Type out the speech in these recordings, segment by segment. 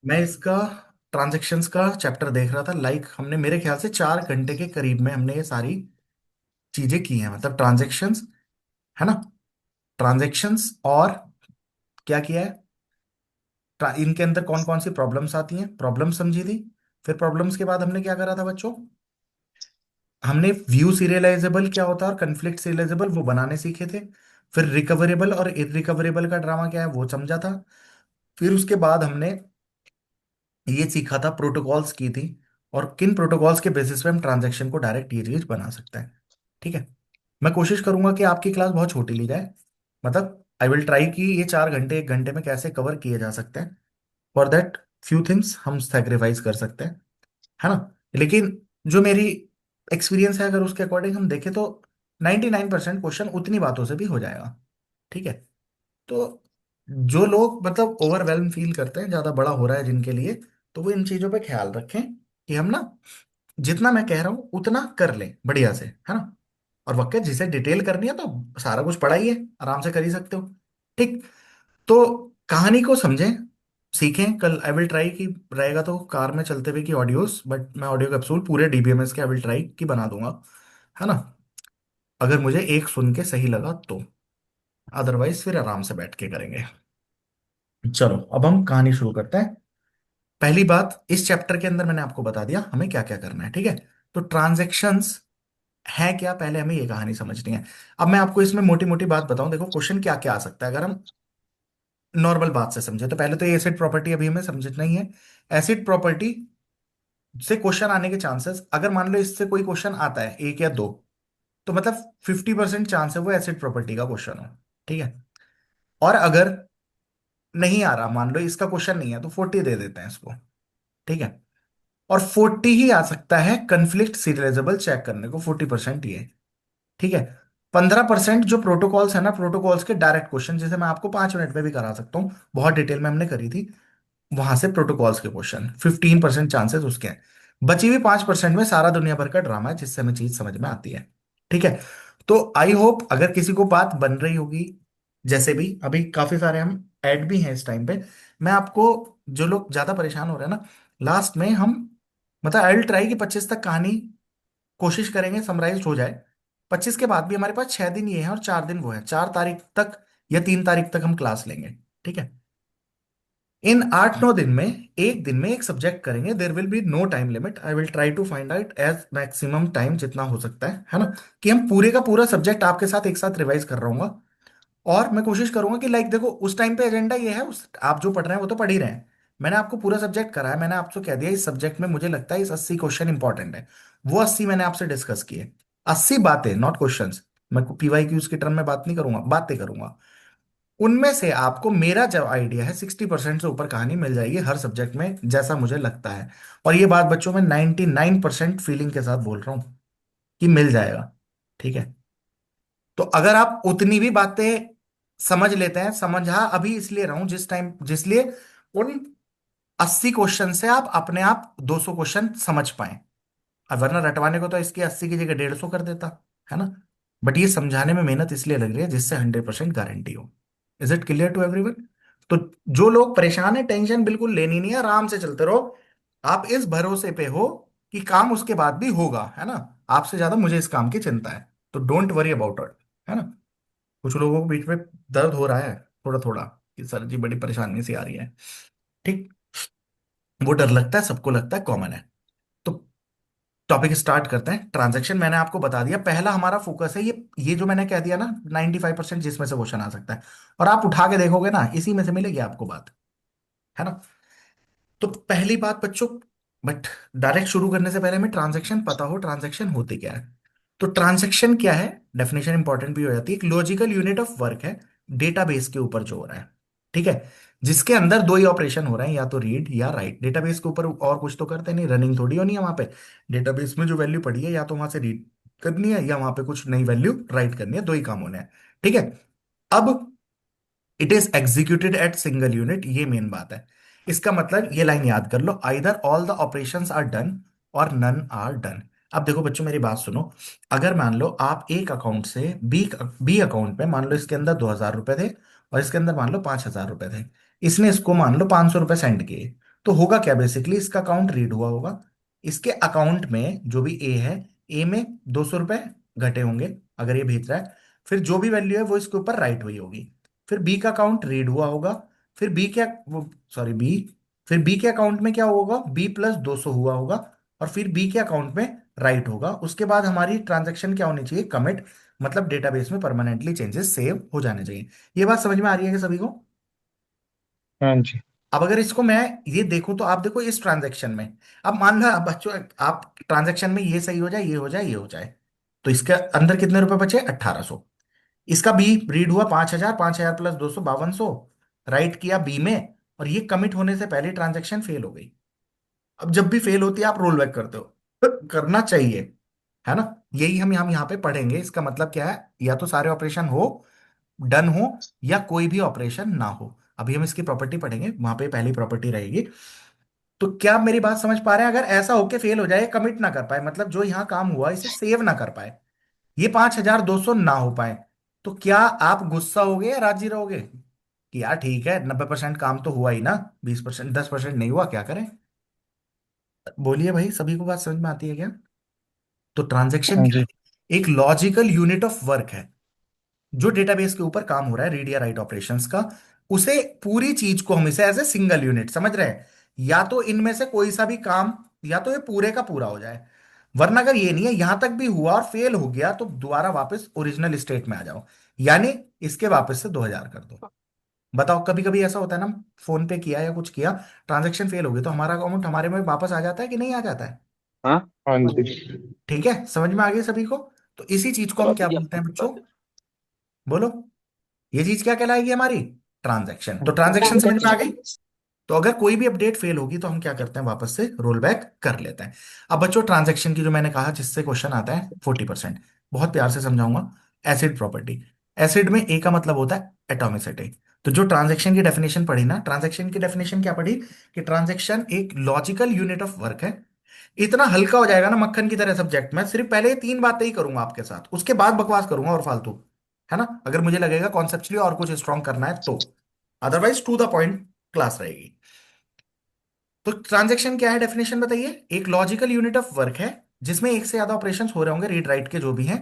मैं इसका ट्रांजैक्शंस का चैप्टर देख रहा था। हमने मेरे ख्याल से 4 घंटे के करीब में हमने ये सारी चीजें की हैं, मतलब ट्रांजैक्शंस, है ना। ट्रांजैक्शंस और क्या किया है, इनके अंदर कौन कौन सी प्रॉब्लम्स आती हैं, प्रॉब्लम समझी थी। फिर प्रॉब्लम्स के बाद हमने क्या करा था बच्चों, हमने व्यू सीरियलाइजेबल क्या होता है और कन्फ्लिक्ट सीरियलाइजेबल वो बनाने सीखे थे। फिर रिकवरेबल और इरिकवरेबल का ड्रामा क्या है वो समझा था। फिर उसके बाद हमने ये सीखा था, प्रोटोकॉल्स की थी, और किन प्रोटोकॉल्स के बेसिस पे हम ट्रांजैक्शन को डायरेक्ट ये चीज बना सकते हैं। ठीक है। मैं कोशिश करूंगा कि आपकी क्लास बहुत छोटी ली जाए, मतलब आई विल ट्राई कि ये 4 घंटे 1 घंटे में कैसे कवर किए जा सकते हैं। फॉर दैट फ्यू थिंग्स हम सेक्रीफाइस कर सकते हैं, है ना। लेकिन जो मेरी एक्सपीरियंस है, अगर उसके अकॉर्डिंग हम देखें तो 99% क्वेश्चन उतनी बातों से भी हो जाएगा। ठीक है। तो जो लोग मतलब ओवरवेल्म फील करते हैं, ज्यादा बड़ा हो रहा है जिनके लिए, तो वो इन चीजों पे ख्याल रखें कि हम ना जितना मैं कह रहा हूं उतना कर लें बढ़िया से, है ना। और वक्त जिसे डिटेल करनी है तो सारा कुछ पढ़ा ही है, आराम से कर ही सकते हो। ठीक। तो कहानी को समझें, सीखें। कल आई विल ट्राई कि रहेगा तो कार में चलते हुए की ऑडियोस, बट मैं ऑडियो कैप्सूल पूरे डीबीएमएस के आई विल ट्राई कि बना दूंगा, है ना। अगर मुझे एक सुन के सही लगा तो, अदरवाइज फिर आराम से बैठ के करेंगे। चलो अब हम कहानी शुरू करते हैं। पहली बात, इस चैप्टर के अंदर मैंने आपको बता दिया हमें क्या क्या करना है, ठीक है। तो ट्रांजैक्शंस है क्या, पहले हमें ये कहानी समझनी है। अब मैं आपको इसमें मोटी मोटी बात बताऊं, देखो क्वेश्चन क्या क्या आ सकता है अगर हम नॉर्मल बात से समझे। तो पहले तो ये एसिड प्रॉपर्टी अभी हमें समझना ही है। एसिड प्रॉपर्टी से क्वेश्चन आने के चांसेस, अगर मान लो इससे कोई क्वेश्चन आता है एक या दो, तो मतलब 50% चांस है वो एसिड प्रॉपर्टी का क्वेश्चन हो। ठीक है। और अगर नहीं आ रहा, मान लो इसका क्वेश्चन नहीं है, तो 40 दे देते हैं इसको। ठीक है। और 40 ही आ सकता है कन्फ्लिक्ट सीरियलाइजेबल चेक करने को, 40% ही है। ठीक है। 15% जो प्रोटोकॉल्स है ना, प्रोटोकॉल्स के डायरेक्ट क्वेश्चन, जैसे मैं आपको 5 मिनट में भी करा सकता हूँ, बहुत डिटेल में हमने करी थी, वहां से प्रोटोकॉल्स के क्वेश्चन 15% चांसेस उसके हैं। बची हुई 5% में सारा दुनिया भर का ड्रामा है जिससे हमें चीज समझ में आती है। ठीक है। तो आई होप अगर किसी को बात बन रही होगी, जैसे भी अभी काफी सारे हम ऐड भी हैं इस टाइम पे, मैं आपको, जो लोग ज्यादा परेशान हो रहे हैं ना, लास्ट में हम, मतलब आई विल ट्राई कि 25 तक कहानी कोशिश करेंगे समराइज हो जाए। 25 के बाद भी हमारे पास 6 दिन ये है और 4 दिन वो है, 4 तारीख तक या 3 तारीख तक हम क्लास लेंगे। ठीक है। इन 8-9 दिन में एक दिन में एक सब्जेक्ट करेंगे, there will be no time limit, I will try to find out as maximum time जितना हो सकता है ना, कि हम पूरे का पूरा सब्जेक्ट आपके साथ एक साथ रिवाइज कर रहा हूँ। और मैं कोशिश करूंगा कि लाइक देखो उस टाइम पे एजेंडा ये है, उस आप जो पढ़ रहे हैं वो तो पढ़ ही रहे हैं। मैंने आपको पूरा सब्जेक्ट करा है, मैंने आपसे कह दिया इस सब्जेक्ट में मुझे लगता है इस 80 क्वेश्चन इंपॉर्टेंट है, वो 80 मैंने आपसे डिस्कस किए। 80 बातें, नॉट क्वेश्चंस। मैं पीवाई की उसके टर्म में बात नहीं करूंगा, बातें करूंगा। उनमें से आपको मेरा जो आइडिया है 60% से ऊपर कहानी मिल जाएगी हर सब्जेक्ट में, जैसा मुझे लगता है। और ये बात बच्चों में 99% फीलिंग के साथ बोल रहा हूं कि मिल जाएगा। ठीक है। तो अगर आप उतनी भी बातें समझ लेते हैं, समझा अभी इसलिए रहा हूं जिसलिए उन 80 क्वेश्चन से आप अपने आप 200 क्वेश्चन समझ पाए। अब वरना रटवाने को तो इसकी 80 की जगह 150 कर देता, है ना। बट ये समझाने में मेहनत इसलिए लग रही है जिससे 100% गारंटी हो। Is it clear to everyone. तो जो लोग परेशान है, टेंशन बिल्कुल लेनी नहीं है, आराम से चलते रहो। आप इस भरोसे पे हो कि काम उसके बाद भी होगा, है ना। आपसे ज्यादा मुझे इस काम की चिंता है, तो डोंट वरी अबाउट इट, है ना। कुछ लोगों को बीच में दर्द हो रहा है थोड़ा थोड़ा, कि सर जी बड़ी परेशानी सी आ रही है। ठीक। वो डर लगता है, सबको लगता है, कॉमन है। तो टॉपिक स्टार्ट करते हैं। ट्रांजैक्शन मैंने आपको बता दिया, पहला हमारा फोकस है ये जो मैंने कह दिया ना, 95% जिसमें से क्वेश्चन आ सकता है। और आप उठा के देखोगे ना, इसी में से मिलेगी आपको बात, है ना। तो पहली बात बच्चों, बट डायरेक्ट शुरू करने से पहले हमें ट्रांजैक्शन पता हो, ट्रांजैक्शन होती क्या है। तो ट्रांजैक्शन क्या है, डेफिनेशन इंपॉर्टेंट भी हो जाती है। एक लॉजिकल यूनिट ऑफ वर्क है डेटाबेस के ऊपर जो हो रहा है। ठीक है। जिसके अंदर दो ही ऑपरेशन हो रहे हैं, या तो रीड या राइट। डेटाबेस के ऊपर और कुछ तो करते नहीं, रनिंग थोड़ी होनी है वहां पे। डेटाबेस में जो वैल्यू पड़ी है, या तो वहां से रीड करनी है या वहां पे कुछ नई वैल्यू राइट करनी है, दो ही काम होने हैं। ठीक है। अब it is executed at single unit, ये मेन बात है। इसका मतलब ये लाइन याद कर लो, either all the operations are done और नन आर डन। अब देखो बच्चों मेरी बात सुनो, अगर मान लो आप एक अकाउंट से बी बी अकाउंट में, मान लो इसके अंदर 2,000 रुपए थे और इसके अंदर मान लो 5,000 रुपए थे, इसने इसको मान लो 500 रुपए सेंड किए, तो होगा क्या, बेसिकली इसका अकाउंट रीड हुआ होगा, इसके अकाउंट में जो भी ए है, ए में 200 रुपए घटे होंगे अगर ये भेज रहा है, फिर जो भी वैल्यू है वो इसके ऊपर राइट हुई होगी। फिर बी का अकाउंट रीड हुआ होगा, फिर बी क्या, वो सॉरी बी, फिर बी के अकाउंट में क्या होगा, B+200 हुआ होगा, और फिर बी के अकाउंट में राइट होगा। उसके बाद हमारी ट्रांजैक्शन क्या होनी चाहिए, कमिट, मतलब डेटाबेस में परमानेंटली चेंजेस सेव हो जाने चाहिए। ये बात समझ में आ रही है कि सभी को? हाँ जी। अब अगर इसको मैं ये देखूं तो आप देखो इस ट्रांजैक्शन में, अब मान लो अब बच्चों, आप ट्रांजैक्शन में ये सही हो जाए, ये हो जाए, ये हो जाए, तो इसके अंदर कितने रुपए बचे, 1800। इसका बी रीड हुआ 5000, 5000+200, 5200, राइट किया बी में, और ये कमिट होने से पहले ट्रांजैक्शन फेल हो गई। अब जब भी फेल होती है आप रोल बैक करते हो, करना चाहिए, है ना? यही हम यहाँ पे पढ़ेंगे। इसका मतलब क्या है, या तो सारे ऑपरेशन हो, डन हो, या कोई भी ऑपरेशन ना हो। अभी हम इसकी प्रॉपर्टी पढ़ेंगे, वहां पे पहली प्रॉपर्टी रहेगी। तो क्या आप मेरी बात समझ पा रहे हैं? अगर ऐसा होके फेल हो जाए, कमिट ना कर पाए, मतलब जो यहाँ काम हुआ इसे सेव ना कर पाए, ये 5200 ना हो पाए, तो क्या आप गुस्सा होगे या राजी रहोगे कि यार ठीक है, 90% काम तो हुआ ही ना, 20%, 10% नहीं हुआ, क्या करें? बोलिए भाई, सभी को बात समझ में आती है क्या? तो ट्रांजैक्शन हाँ क्या जी। है, एक लॉजिकल यूनिट ऑफ वर्क है जो डेटाबेस के ऊपर काम हो रहा है, रीड या राइट ऑपरेशंस का। उसे, पूरी चीज को हम इसे एज ए सिंगल यूनिट समझ रहे हैं, या तो इनमें से कोई सा भी काम, या तो ये पूरे का पूरा हो जाए, वरना अगर ये नहीं है, यहां तक भी हुआ और फेल हो गया, तो दोबारा वापस ओरिजिनल स्टेट में आ जाओ, यानी इसके वापस से 2000 कर दो। बताओ, कभी कभी ऐसा होता है ना, फोन पे किया या कुछ किया, ट्रांजेक्शन फेल हो गई, तो हमारा अकाउंट हमारे में वापस आ जाता है कि नहीं आ जाता है? हाँ। हाँ हाँ जी। जी। ठीक है, समझ में आ गई सभी को? तो इसी चीज को हम करवा क्या दीजिए बोलते आपको हैं बता बच्चों, दें। बोलो? ये चीज क्या कहलाएगी हमारी, ट्रांजैक्शन। तो ट्रांजैक्शन समझ में आ गई। ट्रांजेक्शन। तो अगर कोई भी अपडेट फेल होगी तो हम क्या करते हैं, वापस से रोल बैक कर लेते हैं। अब बच्चों, ट्रांजैक्शन की जो मैंने कहा जिससे क्वेश्चन आता है 40%, बहुत प्यार से समझाऊंगा। एसिड प्रॉपर्टी, एसिड में ए का मतलब होता है एटॉमिसिटी। तो जो ट्रांजैक्शन की डेफिनेशन पढ़ी ना, ट्रांजैक्शन की डेफिनेशन क्या पढ़ी, कि ट्रांजैक्शन एक लॉजिकल यूनिट ऑफ वर्क है। इतना हल्का हो जाएगा ना मक्खन की तरह सब्जेक्ट में, सिर्फ पहले ये 3 बातें ही करूंगा आपके साथ, उसके बाद बकवास करूंगा और फालतू, है ना? अगर मुझे लगेगा कॉन्सेप्चुअली और कुछ स्ट्रॉन्ग करना है तो, otherwise to the point class रहेगी। तो ट्रांजैक्शन क्या है, डेफिनेशन बताइए। एक लॉजिकल यूनिट ऑफ वर्क है जिसमें एक से ज्यादा ऑपरेशंस हो रहे होंगे, रीड राइट के जो भी हैं,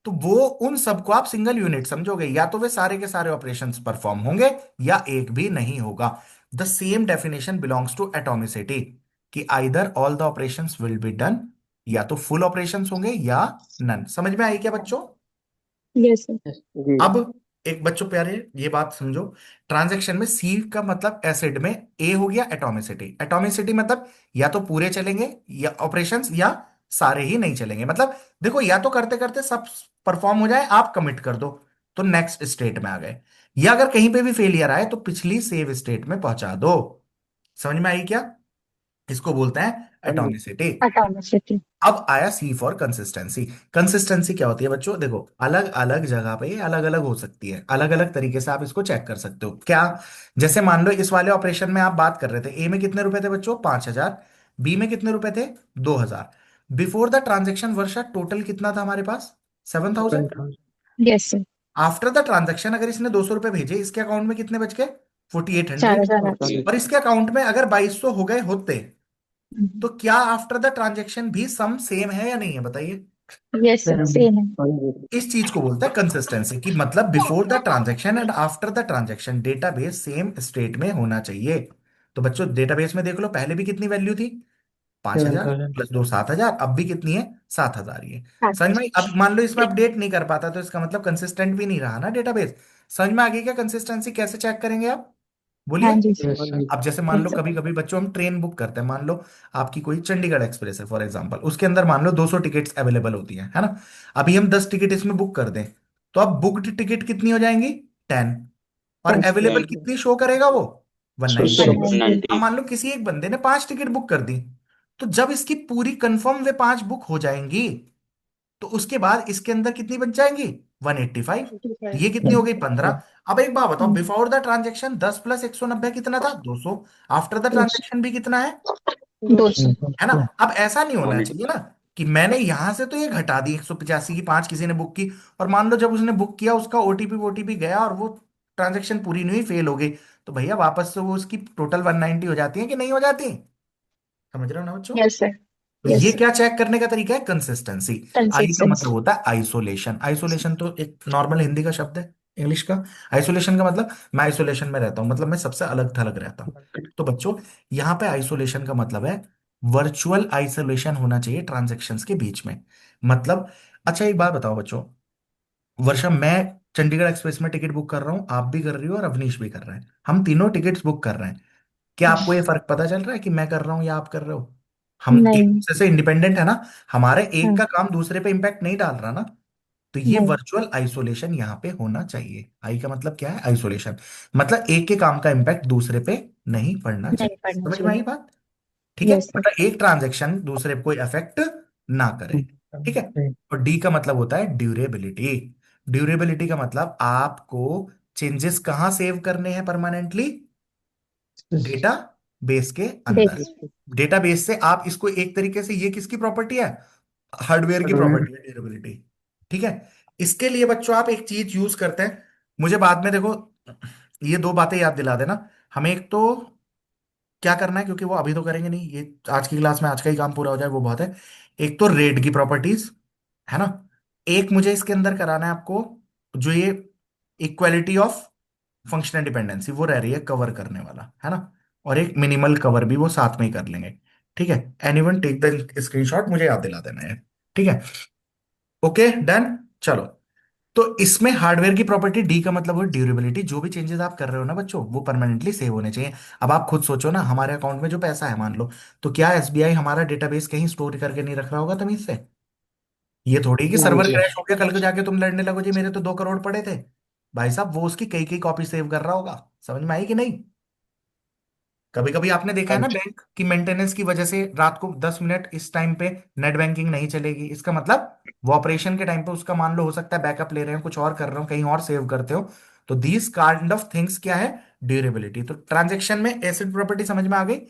तो वो, उन सबको आप सिंगल यूनिट समझोगे, या तो वे सारे के सारे ऑपरेशंस परफॉर्म होंगे या एक भी नहीं होगा। The same definition belongs to atomicity, कि either all the operations will be done, या तो फुल ऑपरेशंस होंगे या नन। समझ में आई क्या बच्चों? Yes sir. जी। अब एक बच्चों प्यारे, ये बात समझो, ट्रांजैक्शन में सी का मतलब एसिड में, ए हो गया एटॉमिसिटी। एटॉमिसिटी मतलब या तो पूरे चलेंगे या ऑपरेशंस, या सारे ही नहीं चलेंगे, मतलब देखो, या तो करते करते सब परफॉर्म हो जाए, आप कमिट कर दो तो नेक्स्ट स्टेट में आ गए, या अगर कहीं पे भी फेलियर आए तो पिछली सेव स्टेट में पहुंचा दो। समझ में आई क्या? इसको बोलते हैं हाँ जी। एटॉमिसिटी। एटॉमिसिटी। अब आया सी फॉर कंसिस्टेंसी। कंसिस्टेंसी क्या होती है बच्चों, देखो, अलग अलग जगह पे ये अलग अलग हो सकती है, अलग अलग तरीके से आप इसको चेक कर सकते हो क्या। जैसे मान लो इस वाले ऑपरेशन में आप बात कर रहे थे, ए में कितने रुपए थे बच्चों, 5000, बी में कितने रुपए थे, 2000। Before the transaction Varsha total कितना था हमारे पास, 7000। 7,000। Yes sir. After the transaction अगर इसने 200 रुपए भेजे, इसके अकाउंट में कितने बच गए, 4800। 4000। और इसके अकाउंट में अगर 2200 हो गए होते, तो क्या आफ्टर द ट्रांजेक्शन भी सम सेम है या नहीं है, बताइए? यस सर, सेम है। हाँ जी। इस चीज को बोलते हैं कंसिस्टेंसी, कि मतलब before the transaction and after the transaction database same state में होना चाहिए। तो बच्चों डेटाबेस में देख लो, पहले भी कितनी वैल्यू थी, 5000, 7,000। प्लस दो 7000, अब भी कितनी है, 7000 ही है। हाँ समझ में आई? अब मान लो इसमें अपडेट नहीं कर पाता, तो इसका मतलब कंसिस्टेंट भी नहीं रहा ना डेटाबेस। समझ में आ गई क्या, कंसिस्टेंसी कैसे चेक करेंगे आप, हाँ बोलिए? जी हाँ सर। जी। अब जैसे मान लो यस कभी कभी बच्चों हम ट्रेन बुक करते हैं, मान लो आपकी कोई चंडीगढ़ एक्सप्रेस है फॉर एग्जांपल, उसके अंदर मान लो 200 टिकट्स अवेलेबल होती हैं, है ना? अभी हम 10 टिकट इसमें बुक कर दें, तो अब बुक्ड टिकट कितनी हो जाएंगी, 10, और सर। अवेलेबल कितनी शो करेगा वो, 190। 190। अब मान लो किसी एक बंदे ने 5 टिकट बुक कर दी, तो जब इसकी पूरी कंफर्म वे 5 बुक हो जाएंगी, तो उसके बाद इसके अंदर कितनी बच जाएंगी, 185। तो ये कितनी हो गई, 15। अब एक बात बताओ, बिफोर द ट्रांजेक्शन 10 प्लस 190 कितना था, 200। आफ्टर द ट्रांजेक्शन भी कितना है, 200। है ना? अब ऐसा नहीं हाँ होना जी। चाहिए ना, कि मैंने यहां से तो ये घटा दी 185 की, 5 किसी ने बुक की, और मान लो जब उसने बुक किया उसका ओटीपी वोटीपी गया और वो ट्रांजेक्शन पूरी नहीं हुई, फेल हो गई, तो भैया वापस से वो उसकी टोटल 190 हो जाती है कि नहीं हो जाती? समझ रहे हो ना बच्चों? Yes sir. तो यस ये सर। क्या चेक करने का तरीका है? कंसिस्टेंसी। आई का मतलब कंसिस्टेंसी। होता है आइसोलेशन। आइसोलेशन तो एक नॉर्मल हिंदी का शब्द है, इंग्लिश का। आइसोलेशन का मतलब मैं आइसोलेशन में रहता हूं, मतलब मैं सबसे अलग थलग रहता हूं। तो बच्चों, यहाँ पे आइसोलेशन का मतलब है वर्चुअल आइसोलेशन होना चाहिए ट्रांजेक्शन्स के बीच में। मतलब, अच्छा एक बात बताओ बच्चों, वर्षा, मैं चंडीगढ़ एक्सप्रेस में टिकट बुक कर रहा हूँ, आप भी कर रही हो और अवनीश भी कर रहा है, हम तीनों टिकट्स बुक कर रहे हैं। क्या आपको ये फर्क पता चल रहा है कि मैं कर रहा हूं या आप कर रहे हो? हम एक नहीं। दूसरे से इंडिपेंडेंट है ना, हमारे एक हाँ। का काम दूसरे पे इम्पैक्ट नहीं डाल रहा ना। तो ये नहीं। वर्चुअल आइसोलेशन यहाँ पे होना चाहिए। आई का मतलब क्या है? आइसोलेशन। मतलब एक के काम का इम्पैक्ट दूसरे पे नहीं पड़ना नहीं चाहिए। पढ़ना समझ में चाहिए। आई बात? ठीक है, यस सर। मतलब एक ट्रांजैक्शन दूसरे पे कोई अफेक्ट ना करे। ठीक है। और डी का मतलब होता है ड्यूरेबिलिटी। ड्यूरेबिलिटी का मतलब आपको चेंजेस कहाँ सेव करने हैं परमानेंटली? डेटा बेस के अंदर। बेस। डेटा बेस से आप इसको एक तरीके से, ये किसकी प्रॉपर्टी है? हार्डवेयर की प्रॉपर्टी है ड्यूरेबिलिटी। ठीक है। इसके लिए बच्चों आप एक चीज यूज करते हैं, मुझे बाद में देखो ये दो बातें याद दिला देना। हमें एक तो क्या करना है, क्योंकि वो अभी तो करेंगे नहीं, ये आज की क्लास में आज का ही काम पूरा हो जाए वो बहुत है। एक तो रेड की प्रॉपर्टीज, है ना। एक मुझे इसके अंदर कराना है आपको, जो ये इक्वालिटी ऑफ फंक्शनल डिपेंडेंसी वो रह रही है कवर करने वाला, है ना। और एक मिनिमल कवर भी वो साथ में ही कर लेंगे। ठीक है। एनीवन टेक द स्क्रीनशॉट, मुझे याद दिला देना है। ठीक है। Okay done. चलो, तो इसमें हार्डवेयर की प्रॉपर्टी डी का मतलब वो ड्यूरेबिलिटी, जो भी चेंजेस आप कर रहे हो ना बच्चों वो परमानेंटली सेव होने चाहिए। अब आप खुद सोचो ना, हमारे अकाउंट में जो पैसा है मान लो, तो क्या एसबीआई हमारा डेटाबेस कहीं स्टोर करके नहीं रख रहा होगा तमीज से? ये थोड़ी कि हाँ सर्वर जी। क्रैश हो गया कल को जाके तुम लड़ने लगो जी मेरे तो 2 करोड़ पड़े थे। भाई साहब वो उसकी कई कई कॉपी सेव कर रहा होगा। समझ में आई कि नहीं? कभी कभी आपने देखा हाँ है ना, जी। बैंक की मेंटेनेंस की वजह से रात को 10 मिनट इस टाइम पे नेट बैंकिंग नहीं चलेगी, इसका मतलब वो ऑपरेशन के टाइम पे उसका मान लो हो सकता है बैकअप ले रहे हो, कुछ और कर रहे हो, कहीं और सेव करते हो। तो दीज काइंड ऑफ थिंग्स क्या है? ड्यूरेबिलिटी। तो ट्रांजेक्शन में एसिड प्रॉपर्टी समझ में आ गई।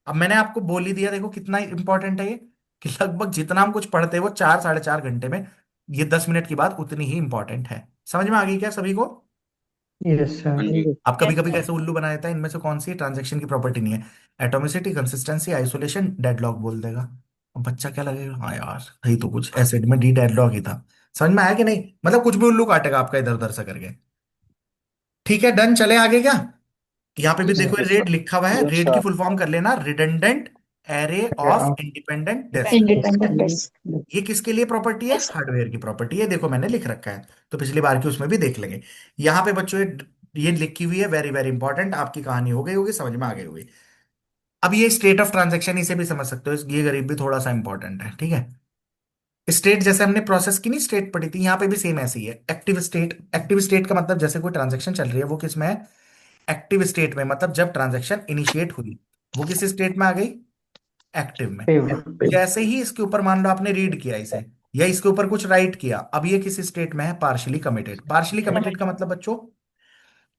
अब मैंने आपको बोल ही दिया, देखो कितना इंपॉर्टेंट है ये, कि लगभग जितना हम कुछ पढ़ते हैं वो 4 साढ़े 4 घंटे में, ये 10 मिनट की बात उतनी ही इंपॉर्टेंट है। समझ में आ गई क्या सभी को? यस हाँ सर। जी। आप कभी यस कभी सर। कैसे उल्लू बना देता है, इनमें से कौन सी ट्रांजैक्शन की प्रॉपर्टी नहीं है? एटॉमिसिटी, कंसिस्टेंसी, आइसोलेशन, डेडलॉक बोल देगा। अब बच्चा क्या लगेगा, हाँ यार सही तो कुछ एसिड में डी डेडलॉक ही था। समझ में आया कि नहीं? मतलब कुछ भी उल्लू काटेगा आपका इधर उधर से करके। ठीक है डन, चले आगे क्या? यहाँ पे भी देखो यस रेड सर। लिखा हुआ है, यस रेड की सर। फुल फॉर्म कर लेना, redundant array of independent disk. Independent disk. ये किसके लिए प्रॉपर्टी है? हार्डवेयर की प्रॉपर्टी है, देखो मैंने लिख रखा है, तो पिछली बार की उसमें भी देख लेंगे। यहाँ पे बच्चों ये लिखी हुई है, वेरी वेरी इंपॉर्टेंट, आपकी कहानी हो गई होगी, समझ में आ गई होगी। अब ये स्टेट ऑफ ट्रांजैक्शन, इसे भी समझ सकते हो, ये गरीब भी थोड़ा सा इंपॉर्टेंट है। ठीक है। स्टेट जैसे हमने प्रोसेस की नहीं स्टेट पढ़ी थी, यहाँ पे भी सेम ऐसी है। एक्टिव स्टेट, एक्टिव स्टेट का मतलब जैसे कोई ट्रांजैक्शन चल रही है वो किस में है? एक्टिव स्टेट में। मतलब जब ट्रांजैक्शन इनिशिएट हुई वो किस स्टेट में आ गई? एक्टिव में। जैसे ही इसके ऊपर मान लो आपने रीड किया इसे, या इसके ऊपर कुछ राइट किया, अब ये किस स्टेट में है? Partially committed. पार्शियली कमिटेड का मतलब बच्चों,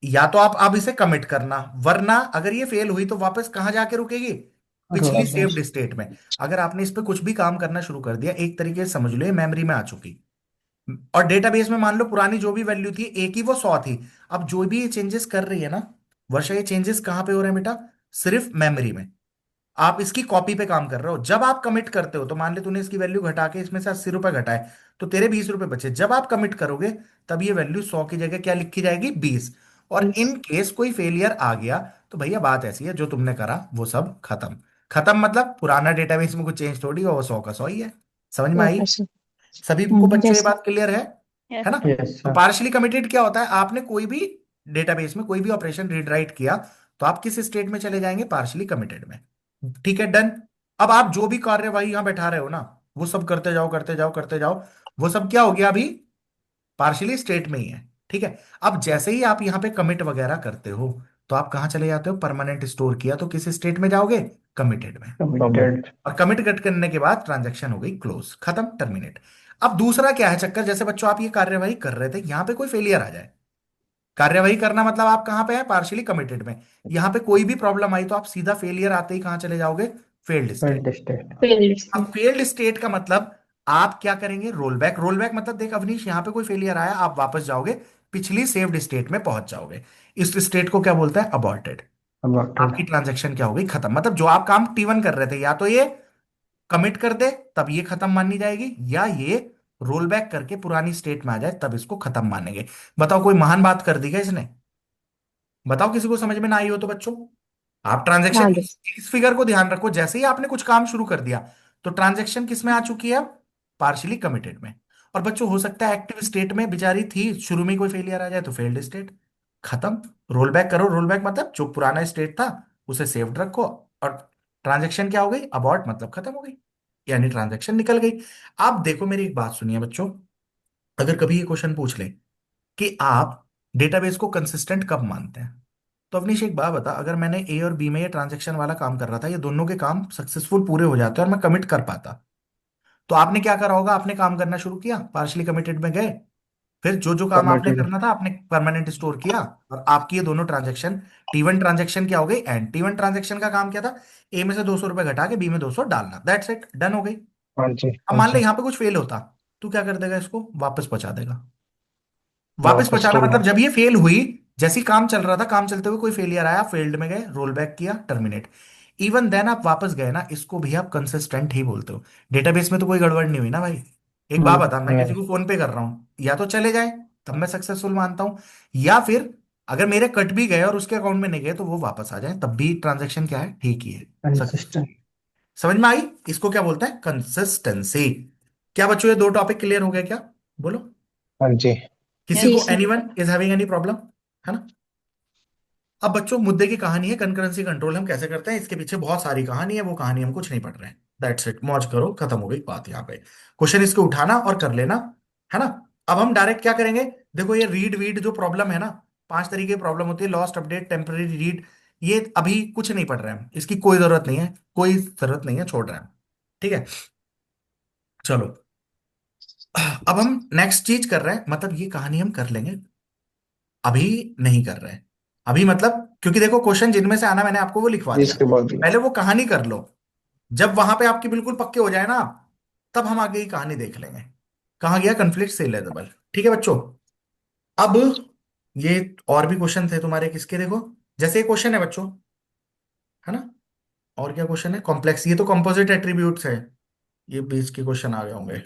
या तो आप अब इसे कमिट करना, वरना अगर ये फेल हुई तो वापस कहां जाके रुकेगी? पिछली सेव्ड स्टेट में। अगर आपने इस पे कुछ भी काम करना शुरू कर दिया, एक तरीके से समझ लो ये मेमोरी में आ चुकी। और डेटाबेस में मान लो पुरानी जो भी वैल्यू थी एक ही, वो 100 थी। अब जो भी ये चेंजेस कर रही है ना वर्षा, ये चेंजेस कहां पे हो रहे हैं बेटा? सिर्फ मेमोरी में। आप इसकी कॉपी पे काम कर रहे हो। जब आप कमिट करते हो तो मान ले तूने इसकी वैल्यू घटा के इसमें से 80 रुपए घटाए, तो तेरे 20 रुपए बचे। जब आप कमिट करोगे तब ये वैल्यू 100 की जगह क्या लिखी जाएगी? 20। और इन केस कोई फेलियर आ गया तो भैया बात ऐसी है, जो तुमने करा वो सब खत्म। खत्म मतलब पुराना डेटाबेस में कुछ चेंज थोड़ी हो, 100 का 100 ही है। समझ में आई? प्रोफेसर। सभी को बच्चों ये यस। बात क्लियर है ना? यस तो सर। पार्शली कमिटेड क्या होता है? आपने कोई भी डेटाबेस में कोई भी ऑपरेशन रीड राइट किया तो आप किस स्टेट में चले जाएंगे? पार्शली कमिटेड में। ठीक है डन। अब आप जो भी कार्यवाही यहां बैठा रहे हो ना, वो सब करते जाओ करते जाओ करते जाओ, वो सब क्या हो गया अभी? पार्शियली स्टेट में ही है। ठीक है। अब जैसे ही आप यहाँ पे कमिट वगैरह करते हो तो आप कहाँ चले जाते हो? परमानेंट स्टोर किया तो किस स्टेट में जाओगे? कमिटेड में। कमिटेड। और कमिट कट करने के बाद ट्रांजैक्शन हो गई क्लोज, खत्म, टर्मिनेट। अब दूसरा क्या है चक्कर, जैसे बच्चों आप ये कार्यवाही कर रहे थे, यहां पे कोई फेलियर आ जाए। कार्यवाही करना मतलब आप कहां पे है? पार्शियली कमिटेड में। यहां पे कोई भी प्रॉब्लम आई तो आप सीधा फेलियर आते ही कहां चले जाओगे? Failed state. First state. अब फेल्ड स्टेट का मतलब आप क्या करेंगे? Roll back. रोल बैक मतलब देख अवनीश, यहां पे कोई फेलियर आया, आप वापस जाओगे पिछली सेव्ड स्टेट में पहुंच जाओगे। इस स्टेट को क्या बोलता है? अबॉर्टेड। अबॉर्टेड। आपकी ट्रांजेक्शन क्या हो गई? खत्म। मतलब जो आप काम T1 कर रहे थे, या तो ये कमिट कर दे तब ये खत्म मानी जाएगी, या ये रोल बैक करके पुरानी स्टेट में आ जाए तब इसको खत्म मानेंगे। बताओ, कोई महान बात कर दी क्या इसने? बताओ, किसी को समझ में ना आई हो तो बच्चों। आप ट्रांजैक्शन हाँ इस फिगर को ध्यान रखो, जैसे ही आपने कुछ काम शुरू कर दिया तो ट्रांजैक्शन किस में आ चुकी है अब? पार्शियली कमिटेड में। और बच्चों, हो सकता है एक्टिव स्टेट में बेचारी थी, शुरू में ही कोई फेलियर आ जाए तो फेल्ड स्टेट। खत्म। रोल बैक करो। रोल बैक मतलब जो पुराना स्टेट था उसे सेव्ड रखो, और ट्रांजैक्शन क्या हो गई? अबॉर्ट, मतलब खत्म हो गई, यानी ट्रांजैक्शन निकल गई। आप देखो, मेरी एक बात सुनिए बच्चों, अगर कभी ये क्वेश्चन पूछ ले कि आप डेटाबेस को कंसिस्टेंट कब मानते हैं, तो अवनीश एक बात बता, अगर मैंने ए और बी में ये ट्रांजेक्शन वाला काम कर रहा था, ये दोनों के काम सक्सेसफुल पूरे हो जाते और मैं कमिट कर पाता, तो आपने क्या करा होगा? आपने काम करना शुरू किया, पार्शली कमिटेड में गए, फिर जो जो काम आपने कमिटेड। करना था आपने परमानेंट स्टोर किया, और आपकी ये दोनों ट्रांजेक्शन T1 ट्रांजेक्शन क्या हो गई? एंड T1 ट्रांजेक्शन का काम क्या था? ए में से 200 रुपए घटा के बी में 200 डालना, दैट्स इट, डन हो गई। हाँ जी, अब हाँ मान ले जी। यहां पे कुछ फेल होता, तू क्या कर देगा? इसको वापस पहुंचा देगा। वापस वापस पहुंचाना टू मतलब जब ये फेल हुई, जैसे ही काम चल रहा था, काम चलते हुए कोई फेलियर आया, फील्ड में गए, रोल बैक किया, टर्मिनेट। इवन देन आप वापस गए ना, इसको भी आप कंसिस्टेंट ही बोलते हो। डेटाबेस में तो कोई गड़बड़ नहीं हुई ना भाई। एक बात बता, मैं किसी नहीं। को फोन पे कर रहा हूं, या तो चले जाए तब मैं सक्सेसफुल मानता हूं, या फिर अगर मेरे कट भी गए और उसके अकाउंट में नहीं गए तो वो वापस आ जाए, तब भी ट्रांजेक्शन क्या है? ठीक ही है। कंसिस्टेंट। समझ में आई? इसको क्या बोलते हैं? कंसिस्टेंसी। क्या बच्चों, ये दो टॉपिक क्लियर हो गए क्या? बोलो। हाँ जी। किसी जी को sir. Anyone is having any problem? है ना? अब बच्चों, मुद्दे की कहानी है कंकरेंसी कंट्रोल हम कैसे करते हैं, इसके पीछे बहुत सारी कहानी है, वो कहानी हम कुछ नहीं पढ़ रहे हैं। दैट्स इट, मौज करो, खत्म हो गई बात यहाँ पे। क्वेश्चन इसको उठाना और कर लेना, है ना? अब हम डायरेक्ट क्या करेंगे? देखो, ये रीड वीड जो प्रॉब्लम है ना, 5 तरीके की प्रॉब्लम होती है, लॉस्ट, अपडेट, टेम्पररी रीड। ये अभी कुछ नहीं पढ़ रहे हैं हम, इसकी कोई जरूरत नहीं है, कोई जरूरत नहीं है, छोड़ रहे हैं। ठीक है, चलो। अब हम नेक्स्ट चीज कर रहे हैं, मतलब ये कहानी हम कर लेंगे, अभी नहीं कर रहे हैं। अभी मतलब, क्योंकि देखो क्वेश्चन जिनमें से आना मैंने आपको वो लिखवा दिया, इसके बाद पहले वो कहानी कर लो। जब वहां पे आपकी बिल्कुल पक्के हो जाए ना, तब हम आगे की कहानी देख लेंगे। कहाँ गया कन्फ्लिक्ट सेलेबल? ठीक है बच्चों। अब ये और भी क्वेश्चन थे तुम्हारे, किसके? देखो, जैसे ये क्वेश्चन है बच्चों, है ना? और क्या क्वेश्चन है? कॉम्प्लेक्स, ये तो कंपोजिट एट्रीब्यूट्स है, ये 20 के क्वेश्चन आ गए होंगे,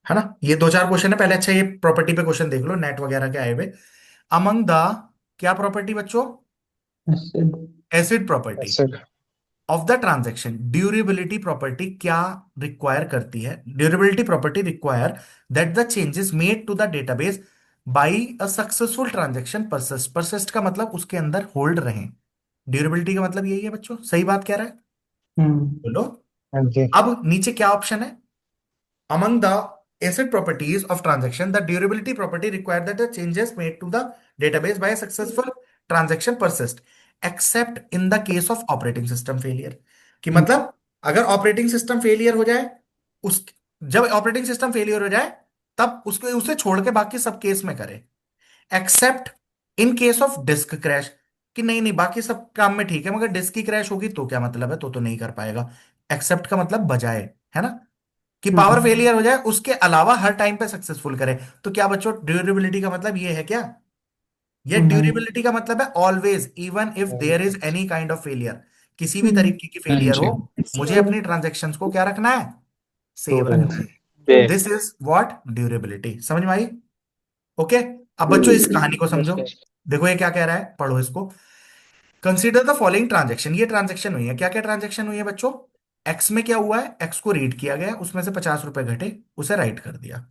है ना? ये दो चार क्वेश्चन है पहले। अच्छा, ये प्रॉपर्टी पे क्वेश्चन देख लो, नेट वगैरह के आए हुए। अमंग द, क्या प्रॉपर्टी बच्चों? Acid. Acid property acid. Of the transaction. Durability property क्या रिक्वायर करती है? Durability property require that the changes made to the database by a successful transaction persist. Persist का मतलब उसके अंदर होल्ड रहे। ड्यूरेबिलिटी का मतलब यही है बच्चों, सही बात कह रहा है? बोलो। हाँ जी। अब नीचे क्या ऑप्शन है? among the asset properties of transaction, the durability property required that the changes made to the database by a successful transaction persist except in the case of operating system failure। कि मतलब अगर operating system failure हो जाए, उस जब operating system failure हो जाए तब उसको उसे छोड़ के बाकी सब केस में करे। Except in case of disk crash, कि नहीं नहीं बाकी सब काम में ठीक है, मगर डिस्क की क्रैश होगी तो क्या मतलब है? तो नहीं कर पाएगा। एक्सेप्ट का मतलब बजाय, है ना? कि पावर फेलियर हो जाए उसके अलावा हर टाइम पे सक्सेसफुल करे। तो क्या बच्चों, ड्यूरेबिलिटी का मतलब ये है क्या? ये ड्यूरेबिलिटी का मतलब है always, even if there is any kind of failure, किसी भी तरीके की हाँ फेलियर हो, जी। मुझे अपनी ट्रांजेक्शंस को क्या रखना है? सेव तो रखना है। बे। This is what durability. समझ में आई? ओके। अब बच्चों इस कहानी को समझो। देखो ये क्या कह रहा है, पढ़ो इसको। Consider the following transaction. ये ट्रांजेक्शन हुई है, क्या क्या ट्रांजेक्शन हुई है बच्चों? एक्स में क्या हुआ है? एक्स को रीड किया गया, उसमें से 50 रुपए घटे, उसे राइट कर दिया।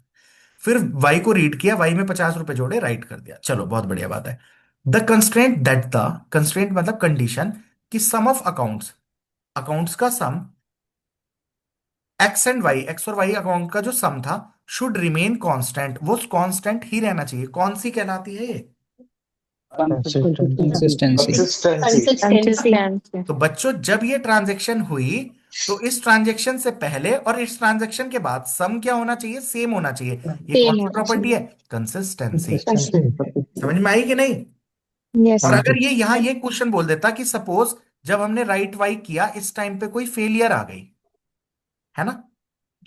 फिर वाई को रीड किया, वाई में 50 रुपए जोड़े, राइट कर दिया। चलो, बहुत बढ़िया बात है। The constraint that the, constraint मतलब कंडीशन, कि सम ऑफ अकाउंट्स, अकाउंट्स का सम, एक्स एंड वाई, एक्स और वाई अकाउंट का जो सम था, शुड रिमेन कांस्टेंट, वो कांस्टेंट ही रहना चाहिए। कौन सी कहलाती है ये? कंसिस्टेंसी। कंसिस्टेंसी। कंसिस्टेंसी। तो बच्चों, जब ये ट्रांजेक्शन हुई तो इस ट्रांजेक्शन से पहले और इस ट्रांजेक्शन के बाद सम क्या होना चाहिए? सेम होना चाहिए। ये कौन सेम सी होना प्रॉपर्टी चाहिए। है? कंसिस्टेंसी। कंसिस्टेंसी। समझ में आई कि नहीं? यस और हाँ सर। अगर जी। ये यहां ये क्वेश्चन बोल देता कि सपोज जब हमने राइट वाई किया इस टाइम पे कोई फेलियर आ गई, है ना?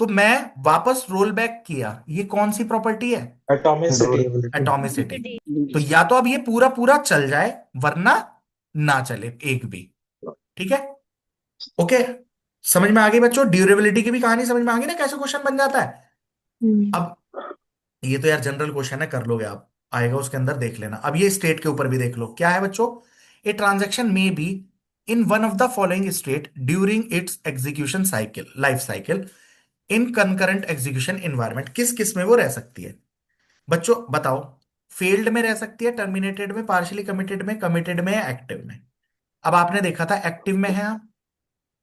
तो मैं वापस रोल बैक किया, ये कौन सी प्रॉपर्टी है? एटॉमिसिटी। ड्यूरेबिलिटी। एटॉमिसिटी। तो या तो अब ये पूरा पूरा चल जाए, वरना ना चले एक भी। ठीक है, ओके। समझ में आ गई बच्चों? ड्यूरेबिलिटी की भी कहानी समझ में आ गई ना, कैसे क्वेश्चन बन जाता है। हम्म। अब ये तो यार जनरल क्वेश्चन है, कर लोगे आप, आएगा उसके अंदर, देख लेना। अब ये स्टेट के ऊपर भी देख लो, क्या है बच्चों? ए ट्रांजैक्शन में be in one of the following state during its execution cycle, life cycle, in concurrent execution environment. किस किस में वो रह सकती है बच्चों, बताओ? फेल्ड में रह सकती है, टर्मिनेटेड में, पार्शियली कमिटेड में या एक्टिव में? अब आपने देखा था एक्टिव में है आप,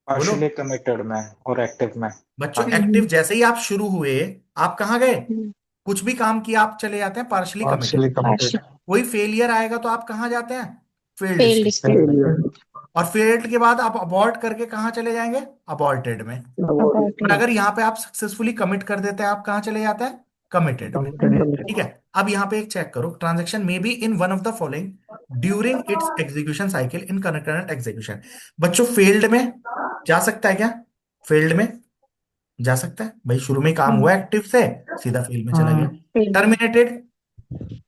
बोलो। पार्शियली कमिटेड में और एक्टिव में। बच्चों हाँ। एक्टिव जैसे ही आप शुरू हुए, आप कहाँ गए? हम्म। कुछ भी काम किया आप चले जाते हैं partially committed. Partially committed. Partial कोई फेलियर आएगा तो आप कहाँ जाते हैं? Failed failed state. स्टेट। और फेल्ड के बाद आप अबॉर्ट करके कहाँ चले जाएंगे? अबॉर्टेड में। और अबॉर्टेड। अगर यहाँ पे आप सक्सेसफुली कमिट कर देते हैं, आप कहाँ चले जाते हैं? कमिटेड में। कमिटेड। ठीक है। अब यहाँ पे एक चेक करो, transaction may be in one of the following during its execution cycle in concurrent execution. बच्चों फेल्ड में जा सकता है क्या? फेल्ड में जा सकता है भाई, शुरू में ही काम हुआ एक्टिव से, सीधा फेल में चला गया। हाँ। फेल्ड। टर्मिनेटेड,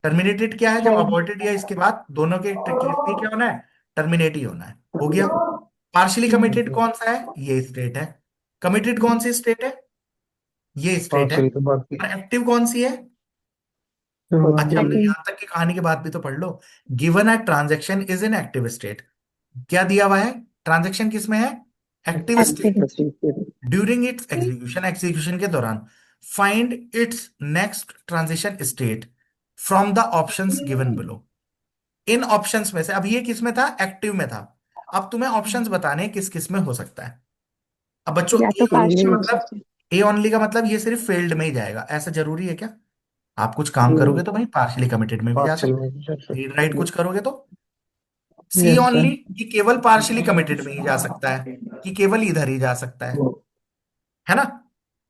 टर्मिनेटेड क्या है? जब टर्म। अबॉर्टेड या इसके बाद दोनों के केस में क्या होना है? टर्मिनेट ही होना है। हो गया। पार्शियली हम्म। कमिटेड कौन सा है? ये स्टेट है। कमिटेड कौन सी स्टेट है? ये स्टेट है। पार्शियली तो बाकी। और एक्टिव कौन सी है? अच्छा, हमने एक्टिव। यहां तक की कहानी के बाद भी तो पढ़ लो। Given a transaction is in active state, क्या दिया हुआ है? ट्रांजेक्शन किस में है? Active state. Active. During its execution, execution के दौरान, find its next transition state from the options given below. इन ऑप्शंस में से, अब ये किस में था? एक्टिव में था। अब तुम्हें ऑप्शंस बताने किस किस में हो सकता है। अब बच्चों या ए तो ओनली का पार्शियल हो मतलब, सकता है। ए ओनली का मतलब ये सिर्फ फेल्ड में ही जाएगा, ऐसा जरूरी है क्या? आप कुछ काम करोगे तो भाई पार्शियली कमिटेड में भी जा पार्शियल सकते में भी जा हैं, रीड राइट सकते। कुछ करोगे तो। सी यस सर। ओनली, कि केवल पार्शियली कमिटेड में ही जा सकता है, कि केवल इधर ही जा सकता है ना?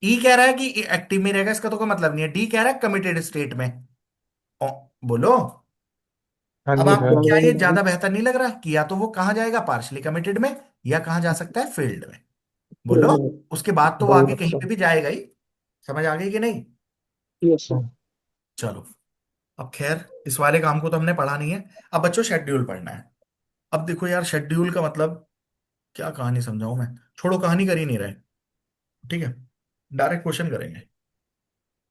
ई कह रहा है कि एक्टिव में रहेगा, इसका तो कोई मतलब नहीं है। डी कह रहा है कमिटेड स्टेट में। ओ, बोलो। हाँ अब जी आपको सर। क्या ये ज्यादा बेहतर नहीं लग रहा कि या तो वो कहाँ जाएगा? पार्शियली कमिटेड में, या कहाँ जा सकता है? फील्ड में। बोलो। उसके बाद तो वो आगे बहुत कहीं अच्छा। पे भी जाएगा ही। समझ आ गई कि नहीं? Yes sir. चलो। अब खैर इस वाले काम को तो हमने पढ़ा नहीं है। अब बच्चों शेड्यूल पढ़ना है। अब देखो यार, शेड्यूल का मतलब क्या कहानी समझाऊं मैं? छोड़ो, कहानी कर ही नहीं रहे। ठीक है, डायरेक्ट क्वेश्चन करेंगे।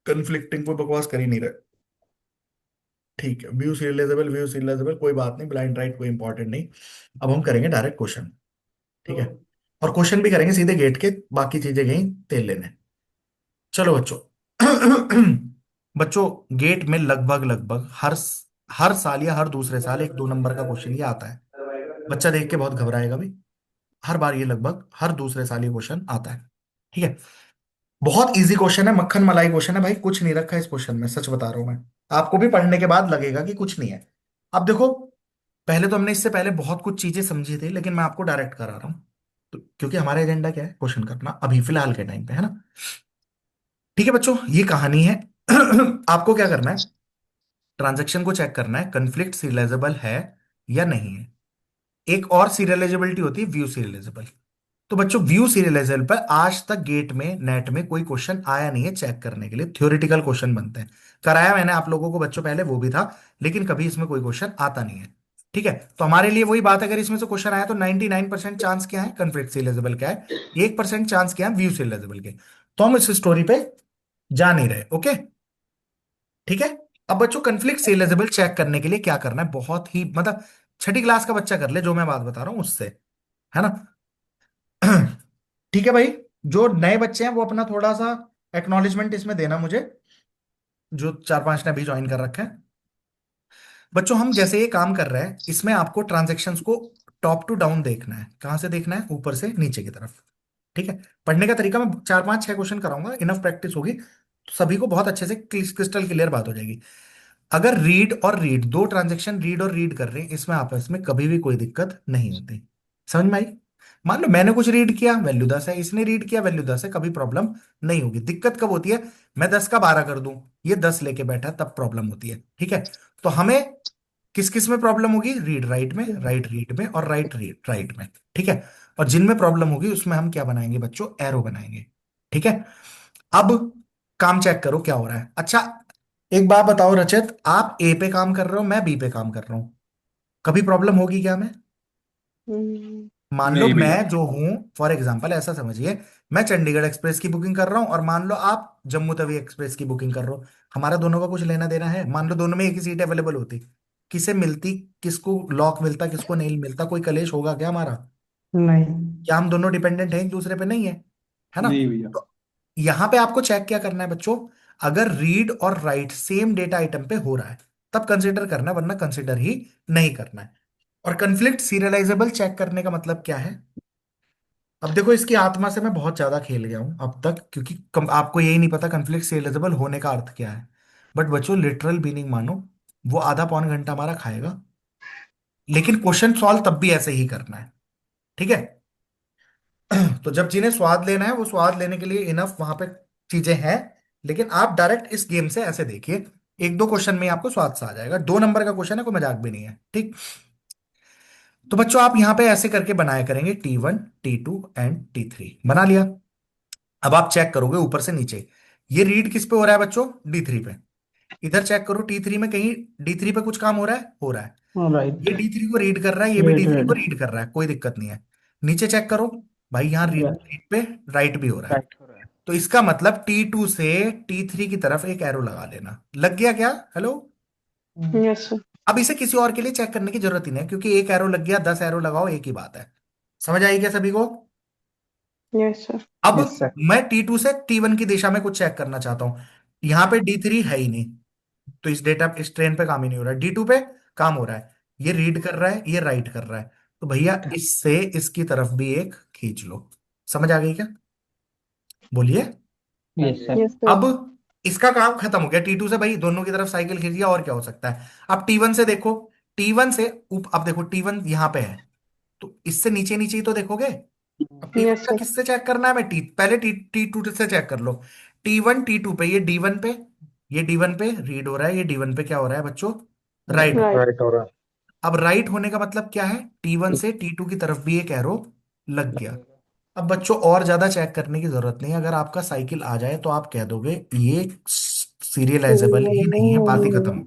कन्फ्लिक्टिंग कोई बकवास कर ही नहीं रहे। ठीक है, व्यू सीरियलाइजेबल, व्यू सीरियलाइजेबल कोई बात नहीं, ब्लाइंड राइट कोई इंपॉर्टेंट नहीं। अब हम करेंगे डायरेक्ट क्वेश्चन। ठीक है, और क्वेश्चन भी करेंगे सीधे गेट के, बाकी चीजें गई तेल लेने। चलो बच्चों। बच्चों, गेट में लगभग लगभग हर साल या हर दूसरे साल एक 2 नंबर का क्वेश्चन ये आता है। बच्चा देख के बहुत घबराएगा भी। हर बार ये लगभग हर दूसरे साल ये क्वेश्चन आता है। ठीक है, बहुत इजी क्वेश्चन है, मक्खन मलाई क्वेश्चन है भाई, कुछ नहीं रखा है इस क्वेश्चन में, सच बता रहा हूं मैं। आपको भी पढ़ने के बाद लगेगा कि कुछ नहीं है। अब देखो, पहले तो हमने इससे पहले बहुत कुछ चीजें समझी थी, लेकिन मैं आपको डायरेक्ट करा रहा हूं। तो क्योंकि हमारा एजेंडा क्या है? क्वेश्चन करना अभी फिलहाल के टाइम पे, है ना? ठीक है बच्चों, ये कहानी है। आपको क्या करना है? ट्रांजैक्शन को चेक करना है, कन्फ्लिक्ट सीरियलाइजेबल है या नहीं है। एक और सीरियलाइजेबिलिटी होती है, व्यू सीरियलाइजेबल। तो बच्चों व्यू सीरियलाइजेबल पर आज तक गेट में, नेट में कोई क्वेश्चन आया नहीं है चेक करने के लिए, थ्योरेटिकल क्वेश्चन बनते हैं। कराया मैंने आप लोगों को बच्चों पहले, वो भी था, लेकिन कभी इसमें कोई क्वेश्चन आता नहीं है। ठीक है, तो हमारे लिए वही बात है, अगर इसमें से क्वेश्चन आया तो 99% चांस क्या है? कन्फ्लिक्ट सीरियलाइजेबल क्या है? 1% चांस क्या है? व्यू सीरियलाइजेबल के। तो हम इस स्टोरी पे जा नहीं रहे, ओके? ठीक है। अब बच्चों कंफ्लिक्ट सीरियलाइजेबल चेक करने के लिए क्या करना है? बहुत ही मतलब छठी क्लास का बच्चा कर ले जो मैं बात बता रहा हूं उससे, है ना? ठीक है भाई, जो नए बच्चे हैं वो अपना थोड़ा सा एक्नॉलेजमेंट इसमें देना मुझे, जो 4-5 ने अभी ज्वाइन कर रखा है। बच्चों हम जैसे ये काम कर रहे हैं, इसमें आपको ट्रांजेक्शन्स को टॉप टू डाउन देखना है। कहां से देखना है? ऊपर से नीचे की तरफ। ठीक है, पढ़ने का तरीका मैं 4-5-6 क्वेश्चन कराऊंगा, इनफ प्रैक्टिस होगी तो सभी को बहुत अच्छे से क्रिस्टल क्लियर बात हो जाएगी। अगर रीड और रीड, दो ट्रांजेक्शन रीड और रीड कर रहे हैं, इसमें आपस में कभी भी कोई दिक्कत नहीं होती। समझ में आई? मान लो मैंने कुछ रीड किया, वैल्यू 10 है, इसने रीड किया, वैल्यू 10 है, कभी प्रॉब्लम नहीं होगी। दिक्कत कब होती है? मैं 10 का 12 कर दूं, ये 10 लेके बैठा, तब प्रॉब्लम होती है। ठीक है, तो हमें किस किस में प्रॉब्लम होगी? रीड राइट में, राइट रीड में, और राइट रीड राइट में। ठीक है, और जिनमें प्रॉब्लम होगी उसमें हम क्या बनाएंगे बच्चों? एरो बनाएंगे। ठीक है, अब काम चेक करो क्या हो रहा है। अच्छा, एक बात बताओ रचित, आप ए पे काम कर रहे हो, मैं बी पे काम कर रहा हूं, कभी प्रॉब्लम होगी क्या? मैं मान लो नहीं भैया। मैं जो हूं, फॉर एग्जांपल ऐसा समझिए, मैं चंडीगढ़ एक्सप्रेस की बुकिंग कर रहा हूं और मान लो आप जम्मू तवी एक्सप्रेस की बुकिंग कर रहे हो। हमारा दोनों का कुछ लेना देना है? मान लो दोनों में एक ही सीट अवेलेबल होती, किसे मिलती, किसको लॉक मिलता, किसको नहीं मिलता, कोई कलेश होगा क्या हमारा? नहीं। क्या हम दोनों डिपेंडेंट हैं एक दूसरे पे? नहीं है, है ना? नहीं भैया। तो यहां पे आपको चेक क्या करना है बच्चों, अगर रीड और राइट सेम डेटा आइटम पे हो रहा है तब कंसिडर करना है, वरना कंसिडर ही नहीं करना है। और कन्फ्लिक्ट सीरियलाइजेबल चेक करने का मतलब क्या है? अब देखो, इसकी आत्मा से मैं बहुत ज्यादा खेल गया हूं अब तक, क्योंकि आपको यही नहीं पता कन्फ्लिक्ट सीरियलाइजेबल होने का अर्थ क्या है। बट बच्चों लिटरल मीनिंग मानो, वो आधा पौन घंटा हमारा खाएगा, लेकिन क्वेश्चन सॉल्व तब भी ऐसे ही करना है, ठीक है? तो जब जिन्हें स्वाद लेना है वो स्वाद लेने के लिए इनफ वहां पे चीजें हैं, लेकिन आप डायरेक्ट इस गेम से ऐसे देखिए, एक दो क्वेश्चन में ही आपको स्वाद सा आ जाएगा। 2 नंबर का क्वेश्चन है, कोई मजाक भी नहीं है, ठीक? तो बच्चों आप यहां पे ऐसे करके बनाया करेंगे, T1 T2 एंड T3 बना लिया। अब आप चेक करोगे ऊपर से नीचे, ये रीड किस पे हो रहा है बच्चों? D3 पे। इधर चेक करो T3 में, कहीं D3 पे कुछ काम हो रहा है? हो रहा है। ये राइट। D3 को रीड कर रहा है, ये भी रेड D3 को रेड। रीड कर रहा है, कोई दिक्कत नहीं है। नीचे चेक करो भाई, यहाँ रीड रीड पे राइट भी हो रहा है। राइट हो रहा है। तो इसका मतलब T2 से T3 की तरफ एक एरो लगा लेना। लग गया क्या? हेलो? Yes sir. अब इसे किसी और के लिए चेक करने की जरूरत ही नहीं है, क्योंकि एक एरो लग गया, 10 एरो लगाओ, एक ही बात है। समझ आई क्या सभी को? Yes sir. अब यस सर। मैं T2 से T1 की दिशा में कुछ चेक करना चाहता हूं। यहां पे D3 है ही नहीं, तो इस डेटा इस ट्रेन पे काम ही नहीं हो रहा है। D2 पे काम हो रहा है, ये रीड कर रहा है, ये राइट कर रहा है, तो भैया इससे इसकी तरफ भी एक खींच लो। समझ आ गई क्या? बोलिए। Yes sir. yes, यस अब इसका काम खत्म हो गया, T2 से भाई दोनों की तरफ साइकिल खींच गया, और क्या हो सकता है? अब T1 से देखो, T1 से अब देखो T1 यहां पे है, तो इससे नीचे नीचे ही तो देखोगे। अब T1 यस का सर। किससे चेक करना है? मैं पहले T2 से चेक कर लो। T1 T2 पे, ये D1 पे, ये D1 पे रीड हो रहा है, ये D1 पे क्या हो रहा है बच्चों? राइट। राइट राइट हो रहा अब राइट होने का मतलब क्या है? T1 से T2 की तरफ भी एक एरो लग गया। है। अब बच्चों और ज्यादा चेक करने की जरूरत नहीं है, अगर आपका साइकिल आ जाए तो आप कह दोगे ये सीरियलाइजेबल ही नहीं है, बात ही खत्म।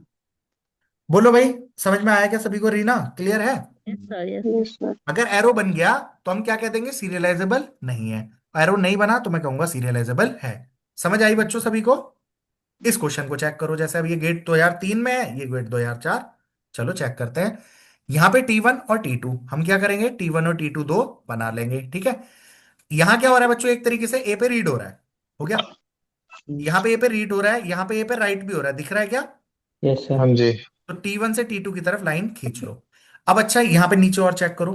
बोलो भाई, समझ में आया क्या सभी को? रीना, क्लियर है? Yes sir, yes yes sir. अगर एरो बन गया तो हम क्या कह देंगे? सीरियलाइजेबल नहीं है। एरो नहीं बना तो मैं कहूंगा सीरियलाइजेबल है। समझ आई बच्चों सभी को? इस क्वेश्चन को चेक करो, जैसे अब ये गेट 2003 में है, ये गेट 2004। चलो चेक करते हैं। यहां पे T1 और T2 हम क्या करेंगे? T1 और T2 दो बना लेंगे, ठीक है? यहां क्या हो रहा है बच्चों? एक तरीके से ए पे रीड हो रहा है, हो गया। यहां पे ए पे रीड हो रहा है, यहां पे ए पे राइट भी हो रहा है, दिख रहा है क्या? Yes sir. हाँ जी। तो T1 से T2 की तरफ लाइन खींच लो। अब अच्छा, यहां पे नीचे और चेक करो।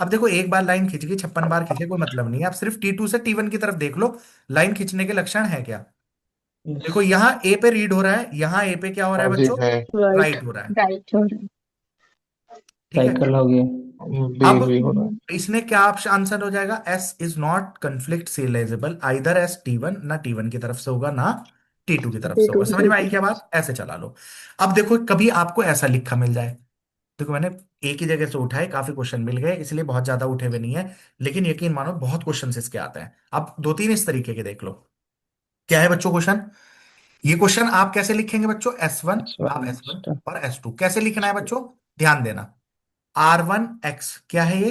अब देखो, एक बार लाइन खींच गई, 56 बार खींचे कोई मतलब नहीं है। अब सिर्फ T2 से T1 की तरफ देख लो, लाइन खींचने के लक्षण है क्या? यस। देखो, यहाँ ए पे रीड हो रहा है, यहाँ ए पे क्या हो रहा हाँ है जी बच्चों? है। right, राइट हो रहा है, राइट हो रहा ठीक है? साइकिल हो गया। बी अब बी हो रहा है। है। इसने क्या आंसर हो जाएगा? S is not conflict serialisable either S T1, ना T1 की तरफ से होगा ना T2 की तरफ से होगा। समझ में आई क्या बात? ऐसे चला लो। अब देखो, कभी आपको ऐसा लिखा मिल जाए, देखो मैंने एक ही जगह से उठाए, काफी क्वेश्चन मिल गए, इसलिए बहुत ज्यादा उठे हुए नहीं है, लेकिन यकीन मानो बहुत क्वेश्चन इसके आते हैं। अब दो तीन इस तरीके के देख लो। क्या है बच्चों क्वेश्चन? ये क्वेश्चन आप कैसे लिखेंगे बच्चों? S1, आप S1 स्टॉप। और S2 कैसे लिखना है बच्चों? ध्यान देना। R1X क्या है ये?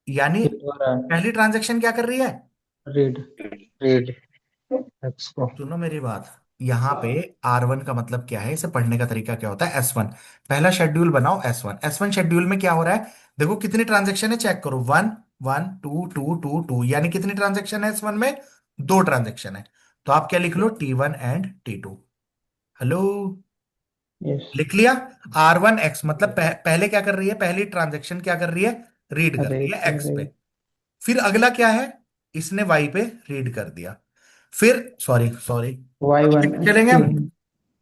यानी रीड हो रहा है। पहली ट्रांजैक्शन क्या कर रही है? रीड। रीड एक्स को। सुनो मेरी बात, यहाँ पे R1 का मतलब क्या है, इसे पढ़ने का तरीका क्या होता है? S1। पहला शेड्यूल बनाओ S1 शेड्यूल में क्या हो रहा है? देखो कितनी ट्रांजैक्शन है, चेक करो। 1 1 2 2 2 2, यानी कितनी ट्रांजैक्शन है S1 में? 2 ट्रांजैक्शन है। तो आप क्या लिख लो? T1 and T2। Hello? Yes. लिख लिया। R1X मतलब पहले क्या कर रही है? पहली ट्रांजैक्शन क्या कर रही है? रीड कर रही रीड है X पे। रीड। फिर अगला क्या है? इसने Y पे रीड कर दिया। फिर सॉरी सॉरी, वाई वन। चलेंगे टी हम। वन।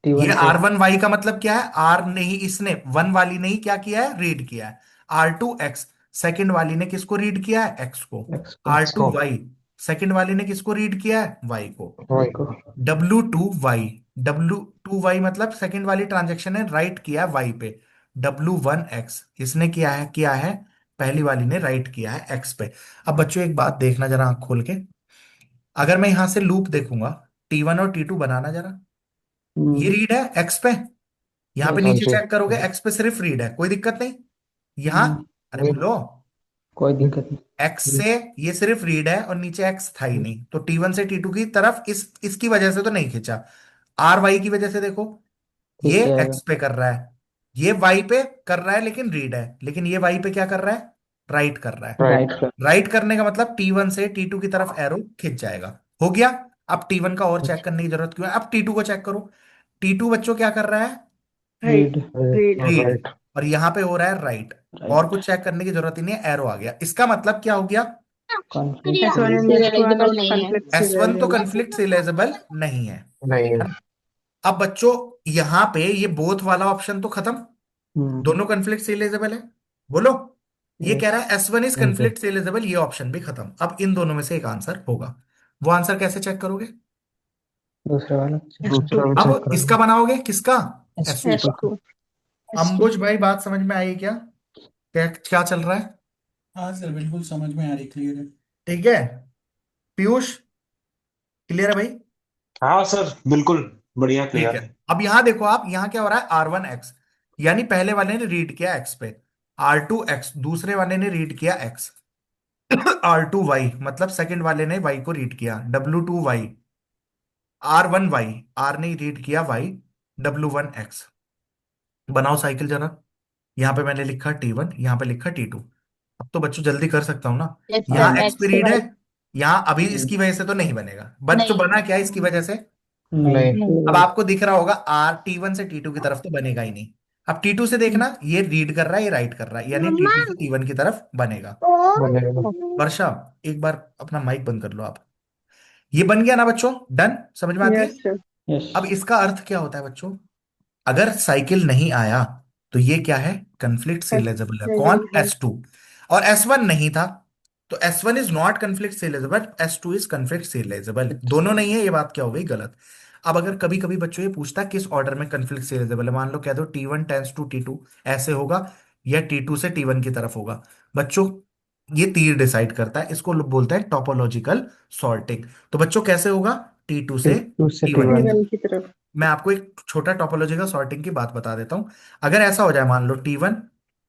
टी ये वन पे। R1Y का मतलब क्या है? आर ने ही, इसने वन वाली ने ही क्या किया है? रीड किया है। R2X सेकंड वाली ने किसको रीड किया है? X को। एक्स को। R2Y सेकंड वाली ने किसको रीड किया है? Y को। वाई को। W2Y, W2Y मतलब सेकंड वाली ट्रांजेक्शन ने राइट किया है Y पे। W1X इसने किया है पहली वाली ने राइट किया है X पे। अब बच्चों एक बात देखना जरा आंख खोल के, अगर मैं यहां से लूप देखूंगा, T1 और T2 बनाना जरा। ये रीड है एक्स पे, यहाँ पे यस। हाँ नीचे जी। चेक करोगे एक्स पे सिर्फ रीड है, कोई दिक्कत नहीं। यहाँ, अरे नहीं। बोलो, कोई दिक्कत एक्स नहीं। से ये सिर्फ रीड है और नीचे एक्स था ही नहीं, तो T1 से T2 की तरफ इसकी वजह से तो नहीं खींचा। आर वाई की वजह से देखो, ठीक ये जाएगा। एक्स पे कर रहा है, ये वाई पे कर रहा है लेकिन रीड है, लेकिन ये वाई पे क्या कर रहा है, राइट कर रहा है। Right right. कर। राइट करने का मतलब T1 से T2 की तरफ एरो खिंच जाएगा। हो गया। अब T1 का और चेक करने की जरूरत क्यों है, अब T2 को चेक करो। T2 बच्चों क्या कर रहा है, रीड। Read, right. और यहां पे हो रहा है राइट। और राइट। कुछ चेक करने की जरूरत ही नहीं है, एरो आ गया, इसका मतलब क्या हो गया, कॉन्फ्लिक्ट सीरियलाइजेबल नहीं है। S1 तो कन्फ्लिक्ट सीरियलाइजेबल नहीं है। नहीं है। है ना? अब बच्चों, यहां पे ये बोथ वाला ऑप्शन तो खत्म, दोनों कन्फ्लिक्ट सीरियलाइजेबल है। बोलो, ये कह यस। रहा है S1 इज हाँ जी। कन्फ्लिक्ट सीरियलाइजेबल, ये ऑप्शन भी खत्म। अब इन दोनों में से एक आंसर होगा, वो आंसर कैसे चेक करोगे, दूसरे वाला। दूसरा भी चेक अब इसका करेंगे। बनाओगे किसका, S2 का। S2 अंबुज भाई बात समझ में आई क्या, क्या क्या चल रहा है। हाँ सर, बिल्कुल समझ में आ रही, क्लियर है। ठीक है, पीयूष, क्लियर है भाई। हाँ सर, बिल्कुल बढ़िया ठीक क्लियर है, है। अब यहां देखो आप, यहां क्या हो रहा है, R1 X, यानी पहले वाले ने रीड किया एक्स पे, R2 X दूसरे वाले ने रीड किया एक्स, R2 Y मतलब सेकंड वाले ने वाई को रीड किया, W2 Y, R1 Y, R ने रीड किया वाई, W1 X। बनाओ साइकिल जरा, यहां पे मैंने लिखा T1, यहां पे लिखा T2। अब तो बच्चों जल्दी कर सकता हूं ना, यस यहाँ सर, एक्स पे एक्स रीड है, वाई। यहाँ अभी इसकी वजह से तो नहीं बनेगा, बच्चों नहीं, बना क्या है इसकी वजह से, नहीं। नहीं। नहीं। अब आपको दिख रहा होगा T1 से T2 की तरफ तो बनेगा ही नहीं। अब T2 से देखना, ये रीड कर रहा है, ये राइट कर रहा है, यानी मम्मा। T2 से T1 की तरफ बनेगा। बनेगा। वर्षा, एक बार अपना माइक बंद कर लो आप। ये बन गया ना बच्चों, डन, समझ में आती है। यस। अब इसका अर्थ क्या होता है बच्चों, अगर साइकिल नहीं आया तो ये क्या है, कंफ्लिक्ट सीरियलाइजेबल है, कौन, S2। और S1 नहीं था, तो S1 is not conflict serialisable, S2 is conflict serialisable, दोनों नहीं है, ये बात क्या हो गई, गलत। अब अगर कभी कभी बच्चों ये पूछता है किस ऑर्डर में कंफ्लिक्ट सीरियलाइजेबल है, मान लो कह दो T1 टेंस टू T2 ऐसे होगा, या T2 से T1 की तरफ होगा। बच्चों, ये तीर डिसाइड करता है, इसको लोग बोलते हैं टोपोलॉजिकल सॉर्टिंग। तो बच्चों कैसे होगा, T2 से T2 से T1 की T1। तरफ। मैं आपको एक छोटा टोपोलॉजिकल सॉर्टिंग की बात बता देता हूं। अगर ऐसा हो जाए, मान लो T1,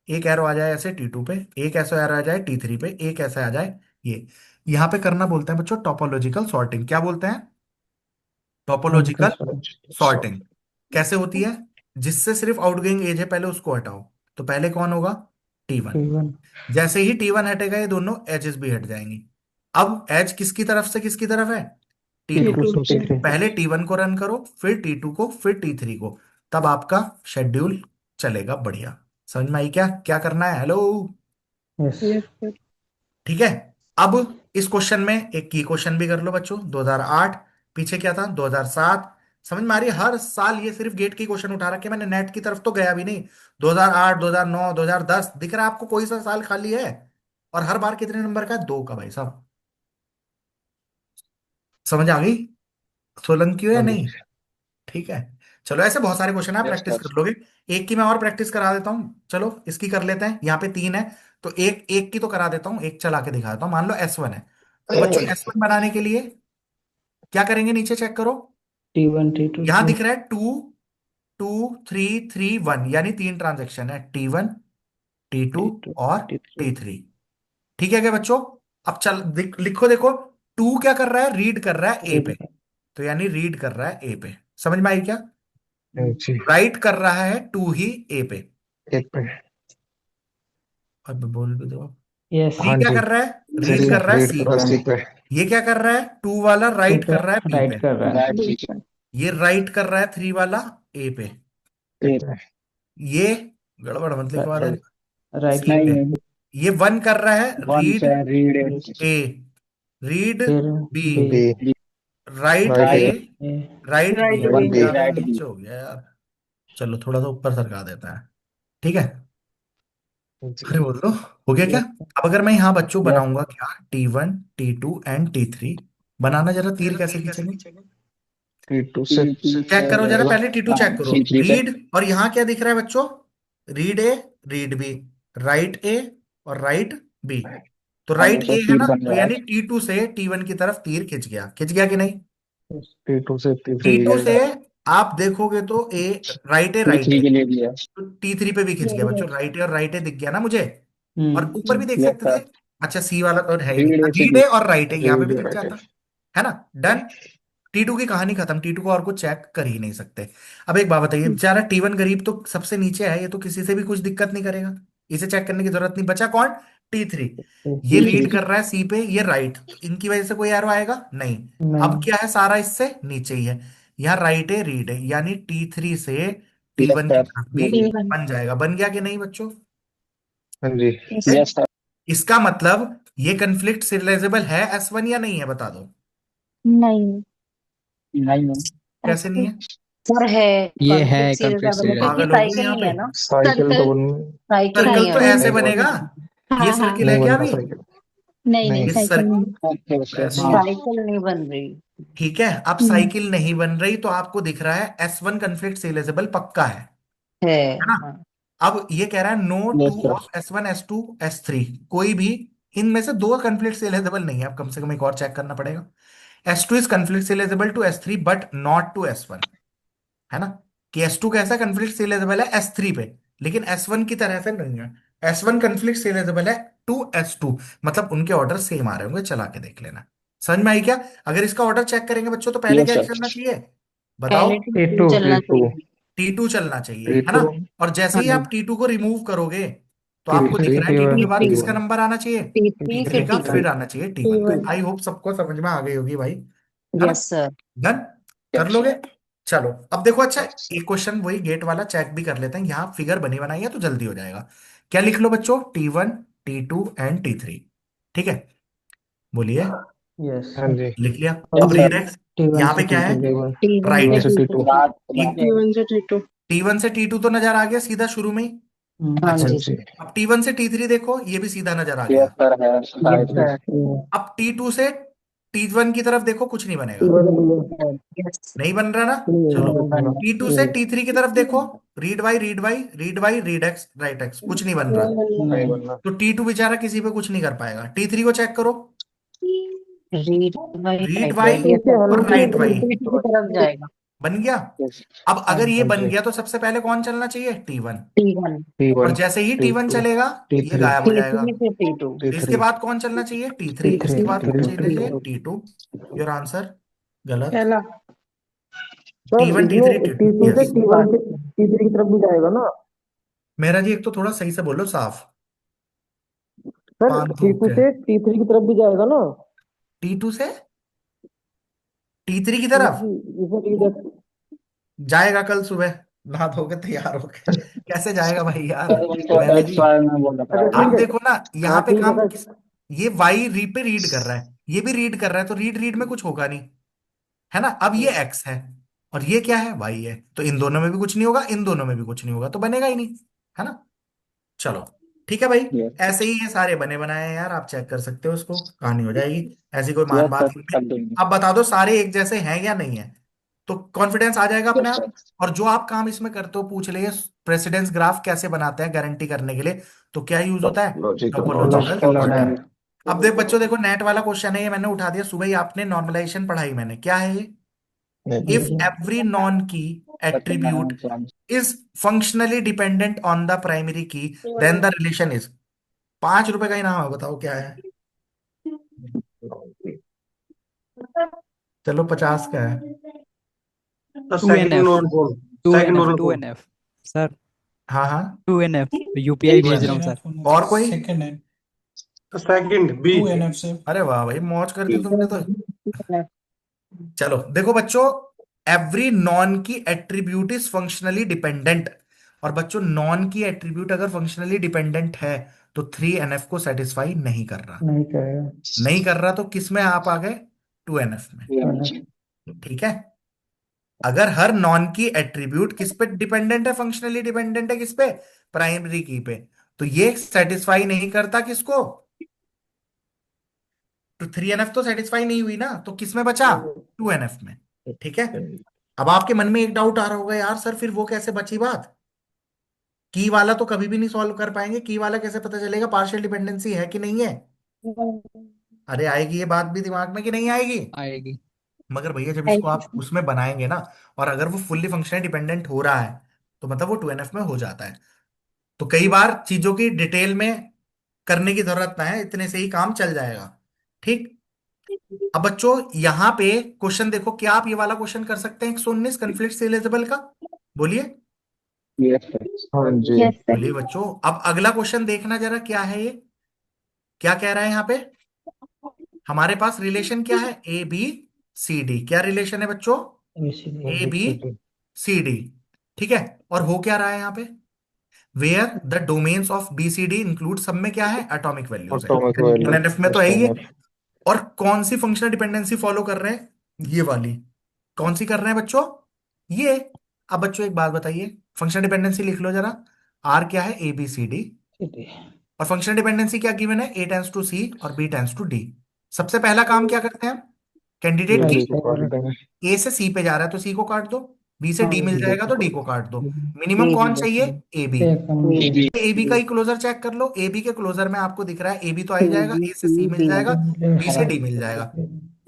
एक एरो आ जाए ऐसे T2 पे, एक ऐसा एरो आ जाए T3 पे, एक ऐसा आ जाए, ये यहां पे करना बोलते हैं बच्चों टोपोलॉजिकल सॉर्टिंग। क्या बोलते हैं, लॉजिकल टोपोलॉजिकल सॉर्ट। सॉर्टिंग। कैसे होती है, जिससे सिर्फ आउटगोइंग एज है पहले उसको हटाओ, तो पहले कौन होगा, T1। T1 जैसे ही T1 हटेगा ये दोनों एजेस भी हट जाएंगी। अब एज किसकी तरफ से किसकी तरफ है, T2। T2 से T3। पहले T1 को रन करो, फिर T2 को, फिर T3 को, तब आपका शेड्यूल चलेगा बढ़िया। समझ में आई क्या क्या करना है, हेलो। यस। ठीक है, अब इस क्वेश्चन में एक की क्वेश्चन भी कर लो बच्चों, 2008, पीछे क्या था 2007। समझ में आ रही है, हर साल ये सिर्फ गेट की क्वेश्चन उठा रखे, मैंने नेट की तरफ तो गया भी नहीं। 2008, 2009, 2010 दिख रहा है आपको, कोई सा साल खाली है, और हर बार कितने नंबर का है, 2 का भाई साहब। समझ आ गई, सोलंकी हो या हाँ जी। नहीं। ठीक है, चलो ऐसे बहुत सारे क्वेश्चन आप यस प्रैक्टिस कर सर। लोगे। एक की मैं और प्रैक्टिस करा देता हूँ, चलो इसकी कर लेते हैं, यहाँ पे 3 है, तो एक एक की तो करा देता हूँ, एक चला के दिखा देता हूँ। मान लो S1 है, तो बच्चों S1 बनाने के लिए क्या करेंगे, नीचे चेक करो, T1 T2 यहां T। दिख रहा है 2 2 3 3 1, यानी 3 ट्रांजेक्शन है, T1, T2 T2 और T3। T3। ठीक है क्या बच्चों, अब चल लिखो देखो, 2 क्या कर रहा है, रीड कर रहा है ए रीड। पे, तो यानी रीड कर रहा है ए पे, समझ में आई क्या, जी। राइट कर रहा है 2 ही ए पे। एक पे। अब बोल भी दो, यस। थ्री हाँ क्या जी। कर रहा है, रीड थ्री कर रहा है रीड सी कर रहा पे। सी पे। ये क्या कर रहा है, 2 वाला टू राइट पे कर रहा है बी राइट पे। कर रहा है। ये राइट कर रहा है 3 वाला ए पे। एक पे। ये गड़बड़ मत लिखवा देना, राइट। सी पे। ये 1 कर रहा है रीड यस। ए, रीड फिर B, B. B. Write write A, A. A. Write B, one B. ज्यादा नीचे हो गया यार, चलो थोड़ा सा ऊपर सरका देता है। ठीक है, जी। अरे बोल दो, हो गया क्या। यस। अब अगर मैं यहाँ बच्चों बनाऊंगा क्या, T1 T2 एंड T3, बनाना जरा तीर कैसे खींचेंगे, T2 से चेक करो जरा, जाएगा। पहले T2 चेक करो, रीड, और यहाँ क्या दिख रहा है बच्चों, read A, read B, write A और राइट बी। तो राइट तो ए है तीर ना, बन तो गया। यानी T2 से T1 की तरफ तीर खिंच गया कि नहीं? T2 से T3 T2 गया। से आप देखोगे तो ए राइट T3 ए, के लिए दिया। तो T3 पे भी खिंच गया बच्चों, राइट ए और राइट ए दिख गया ना मुझे। और ऊपर भी देख यस सकते थे। सर। अच्छा सी वाला तो है ही नहीं, रीड ए से रीड ए और राइट ए यहाँ पे रीड भी ए दिख राइट जाता, है ना। डन। T2 की कहानी खत्म, T2 को और कुछ चेक कर ही नहीं सकते। अब एक बात बताइए, बेचारा T1 गरीब तो सबसे नीचे है, ये तो किसी से भी कुछ दिक्कत नहीं करेगा, इसे चेक करने की जरूरत नहीं। बचा कौन? T3। ये रीड T3। कर रहा है सी पे, ये राइट, तो इनकी वजह से कोई एरो आएगा नहीं। अब नहीं। क्या है, सारा इससे नीचे ही है, यहाँ राइट है रीड है, यानी T3 से यस T1 की सर। तरफ भी बोलिए। T1। बन जाएगा। बन गया कि नहीं बच्चों? हाँ जी। यस है? सर। Yes sir. इसका मतलब ये कंफ्लिक्ट सिरियलाइजेबल है S1 या नहीं है, बता दो। नहीं। नहीं है। कैसे नहीं है? सर है। ये है कॉन्फ्लिक्ट कंफ्लिक्ट सीरियलाइजेबल सीरियल। क्योंकि पागल होगी साइकिल यहाँ नहीं पे। है ना। साइकिल तो सर्कल। बन साइकिल सर्कल नहीं तो है नहीं ऐसे बन बनेगा, ये हाँ हाँ। सर्किल है नहीं क्या बनना अभी? साइकिल। नहीं नहीं नहीं। ये साइकिल सर्किल नहीं। ओके ओके ऐसे हाँ। ही। साइकिल नहीं बन रही। ठीक है, अब हम्म, साइकिल नहीं बन रही तो आपको दिख रहा है S1 कंफ्लिक्ट सीरियलाइजेबल पक्का है। है ना। हाँ। अब ये कह रहा है no yes two sir. Of S1 S2 S3, कोई भी इनमें से दो कंफ्लिक्ट सीरियलाइजेबल नहीं है। अब कम से कम एक और चेक करना पड़ेगा। S2 is conflict serializable to S3 but not to S1, है ना। कि S2 कैसा कंफ्लिक्ट सीरियलाइजेबल है S3 पे, लेकिन S1 की तरह से नहीं है। S1 कंफ्लिक्ट सीरियलाइजेबल है टू S2, मतलब उनके ऑर्डर सेम आ रहे होंगे, चला के देख लेना। समझ में आई क्या? अगर इसका ऑर्डर चेक करेंगे बच्चों तो पहले यस क्या सर। चलना चाहिए, बताओ? पहले T2 T2। चलना T2। चाहिए। T2 चलना चाहिए, है ना। T2। और जैसे हाँ। ही आप T2 को रिमूव करोगे तो आपको दिख T3। रहा है T2 के T1। बाद T3। किसका नंबर आना चाहिए? T3 T3 फिर का T1। फिर आना चाहिए T1। T1। आई होप सबको समझ में आ गई होगी भाई, है ना। Yes sir. डन। कर यस लोगे? चलो अब देखो, अच्छा एक क्वेश्चन वही गेट वाला चेक भी कर लेते हैं, यहाँ फिगर बनी बनाई है तो जल्दी हो जाएगा। क्या लिख लो बच्चों, T1 T2 एंड T3, ठीक है, बोलिए। यस। हाँ जी। लिख लिया। यस अब और सर। रीडेक्स T1 यहाँ से पे क्या है, T2। T1। T1 राइट से T1 है। से T2 T2। T1 से T2। T1 से T2 तो नजर आ गया सीधा शुरू में ही। हाँ अच्छा, हाँ जी जी। सर। अब T1 से T3 देखो, ये भी सीधा नजर आ यस गया। सर है। यस राइट है। सर। अब T2 से T1 की तरफ देखो, कुछ नहीं बनेगा, यस। नहीं बन रहा ना। चलो नहीं बनना। T2 से T3 की तरफ देखो, read Y read X write X, कुछ नहीं बन रहा। नहीं बनना। तो T2 बेचारा किसी पे कुछ नहीं कर पाएगा। T3 को चेक करो, read by read write Y write yes sir. और राइट वाई T2 की तरफ जाएगा। बन गया। यस। अब अगर ये हाँ बन जी। गया तो सबसे पहले कौन चलना चाहिए, T1। T1। और T1। जैसे ही T1 T2। चलेगा ये T3। गायब हो जाएगा। T3 फिर T2। इसके T3। बाद कौन चलना चाहिए, T3। T3। इसके बाद कौन चलना T3। चाहिए, T3। T2। योर आंसर गलत। पहला। सर T1 T3 इसमें T2, T2 से यस। T1 से T3 की तरफ भी जाएगा ना? मेरा जी एक तो थोड़ा सही से बोलो, साफ। सर पान थूक T2 के। से T3 की तरफ भी जाएगा ना? T2 से T3 की हाँ तरफ जी। इसमें T2। जाएगा कल सुबह, नहा धो के तैयार होके। कैसे जाएगा भाई यार, सर उनको मेरा जी। XY में बोल रहा अच्छा था। ठीक आप है। देखो ना, यहाँ हाँ पे ठीक है काम सर। किस, ये वाई री पे रीड कर रहा है, ये भी रीड कर रहा है, तो रीड रीड में कुछ होगा नहीं, है ना। अब ये एक्स है और ये क्या है, वाई है, तो इन दोनों में भी कुछ नहीं होगा, इन दोनों में भी कुछ नहीं होगा, तो बनेगा ही नहीं, है ना। चलो ठीक है भाई। यस। ऐसे ही ये सारे बने बनाए हैं यार, आप चेक कर सकते हो, इसको कहानी हो जाएगी। ऐसी कोई मान यस बात सर ही नहीं कर है। देंगे। आप बता दो सारे एक जैसे हैं या नहीं है, तो कॉन्फिडेंस आ जाएगा अपने यस आप। सर। और जो आप काम इसमें करते हो, पूछ लिए प्रेसिडेंस ग्राफ कैसे बनाते हैं गारंटी करने के लिए, तो क्या यूज होता है, टोपोलॉजिकल टोपोलॉजिकल मॉडल। मॉडल। अब देख बच्चों, देखो नेट वाला क्वेश्चन है ये, मैंने उठा दिया सुबह ही, आपने नॉर्मलाइजेशन पढ़ाई मैंने, क्या है ये, इफ एवरी नॉन की attribute is functionally dependent on the primary key then the relation is। 5 रुपए का इनाम है, बताओ क्या है। चलो 50 का है। Two N F two N F two बोल। N F sir. हाँ हाँ। 2NF UPI भेज रहा हूँ सर। DNF होना और कोई? सेकंड है। Second B. 2NF से। अरे वाह भाई, मौज कर दी तुमने तो। T2। चलो देखो बच्चों, एवरी नॉन की एट्रीब्यूट इज फंक्शनली डिपेंडेंट, और बच्चों नॉन की एट्रीब्यूट अगर फंक्शनली डिपेंडेंट है तो 3NF को सेटिस्फाई नहीं कर रहा। नहीं करेगा। नहीं कर रहा तो किस में आप आ गए, 2NF में, ठीक है। अगर हर नॉन की एट्रीब्यूट किस पे डिपेंडेंट है, फंक्शनली डिपेंडेंट है किस पे, प्राइमरी की पे, तो ये सेटिस्फाई नहीं करता किसको, तो 3NF तो सेटिस्फाई नहीं हुई ना, तो किस में बचा, 2NF में, ठीक है। अब आपके मन में एक डाउट आ रहा होगा, यार सर फिर वो कैसे बची बात, की वाला तो कभी भी नहीं सॉल्व कर पाएंगे, की वाला कैसे पता चलेगा पार्शियल डिपेंडेंसी है कि नहीं है। अरे आएगी ये बात भी दिमाग में कि नहीं आएगी? आएगी। मगर भैया जब इसको आप उसमें बनाएंगे ना, और अगर वो फुल्ली फंक्शनल डिपेंडेंट हो रहा है, तो मतलब वो 2NF में हो जाता है। तो कई बार चीजों की डिटेल में करने की जरूरत ना है, इतने से ही काम चल जाएगा। ठीक। अब बच्चों यहाँ पे क्वेश्चन देखो, क्या आप ये वाला क्वेश्चन कर सकते हैं 119 कन्फ्लिक्ट एलिजिबल का? बोलिए। Yes sir. हाँ जी। Yes sir. बोलिए बच्चों। अब अगला क्वेश्चन देखना जरा, क्या है ये, क्या कह रहा है यहाँ पे? हमारे पास रिलेशन क्या है? A B C D. क्या रिलेशन है बच्चों? A B ABCD C D. ठीक है। और हो क्या रहा है यहाँ पे? Where the domains of B C D include, सब में क्या है? एटॉमिक वैल्यूज है। Atomic value. एनएनएफ में तो है ही है। एसएनएफ। और कौन सी फंक्शनल डिपेंडेंसी फॉलो कर रहे हैं? ये वाली। कौन सी कर रहे हैं बच्चों? ये। अब बच्चों एक बात बताइए, फंक्शनल डिपेंडेंसी लिख लो जरा। आर क्या है? A B C D. और फंक्शनल डिपेंडेंसी क्या गिवन है? ए टेंस टू सी और बी टेंस टू डी। सबसे पहला काम क्या करते हैं हम? कैंडिडेट ए की बी को काट देंगे। ए से सी पे जा रहा है तो सी को काट दो, बी से डी मिल जाएगा तो डी को काट दो। मिनिमम ए कौन बी। चाहिए? A B. A B. A B का ही क्लोजर चेक कर लो। ए बी के क्लोजर में आपको दिख रहा है ए बी तो आ ही जाएगा, ए से सी मिल डी। जाएगा, बी से डी मिल जाएगा।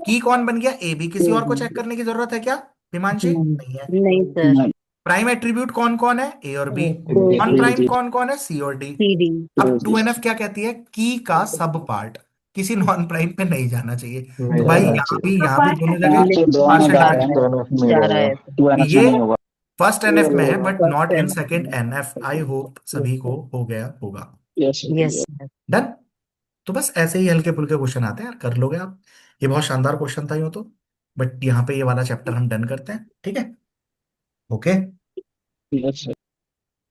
की कौन बन गया? A B. किसी और को चेक करने की जरूरत है क्या हिमांशी? नहीं है। नहीं सर। प्राइम एट्रीब्यूट कौन कौन है? ए और B. A non B prime कौन कौन है? सी और डी। C D. अब 2NF क्या कहती है? की का सब पार्ट किसी नॉन प्राइम पे नहीं जाना चाहिए। नहीं तो भाई जाना यहाँ भी दोनों जगह चाहिए। दोनों पार्शियल जा डिपेंडेंट। एनएफ में जा रहा रहेगा। है। ये फर्स्ट एनएफ में है but not in second NF. I hope सभी को हो गया होगा। Yes sir. डन। तो बस ऐसे ही हल्के फुल्के क्वेश्चन आते हैं यार, कर लोगे आप। ये बहुत शानदार क्वेश्चन था यूं तो। बट यहाँ पे ये वाला चैप्टर हम डन करते हैं, ठीक है? ओके। Yes sir.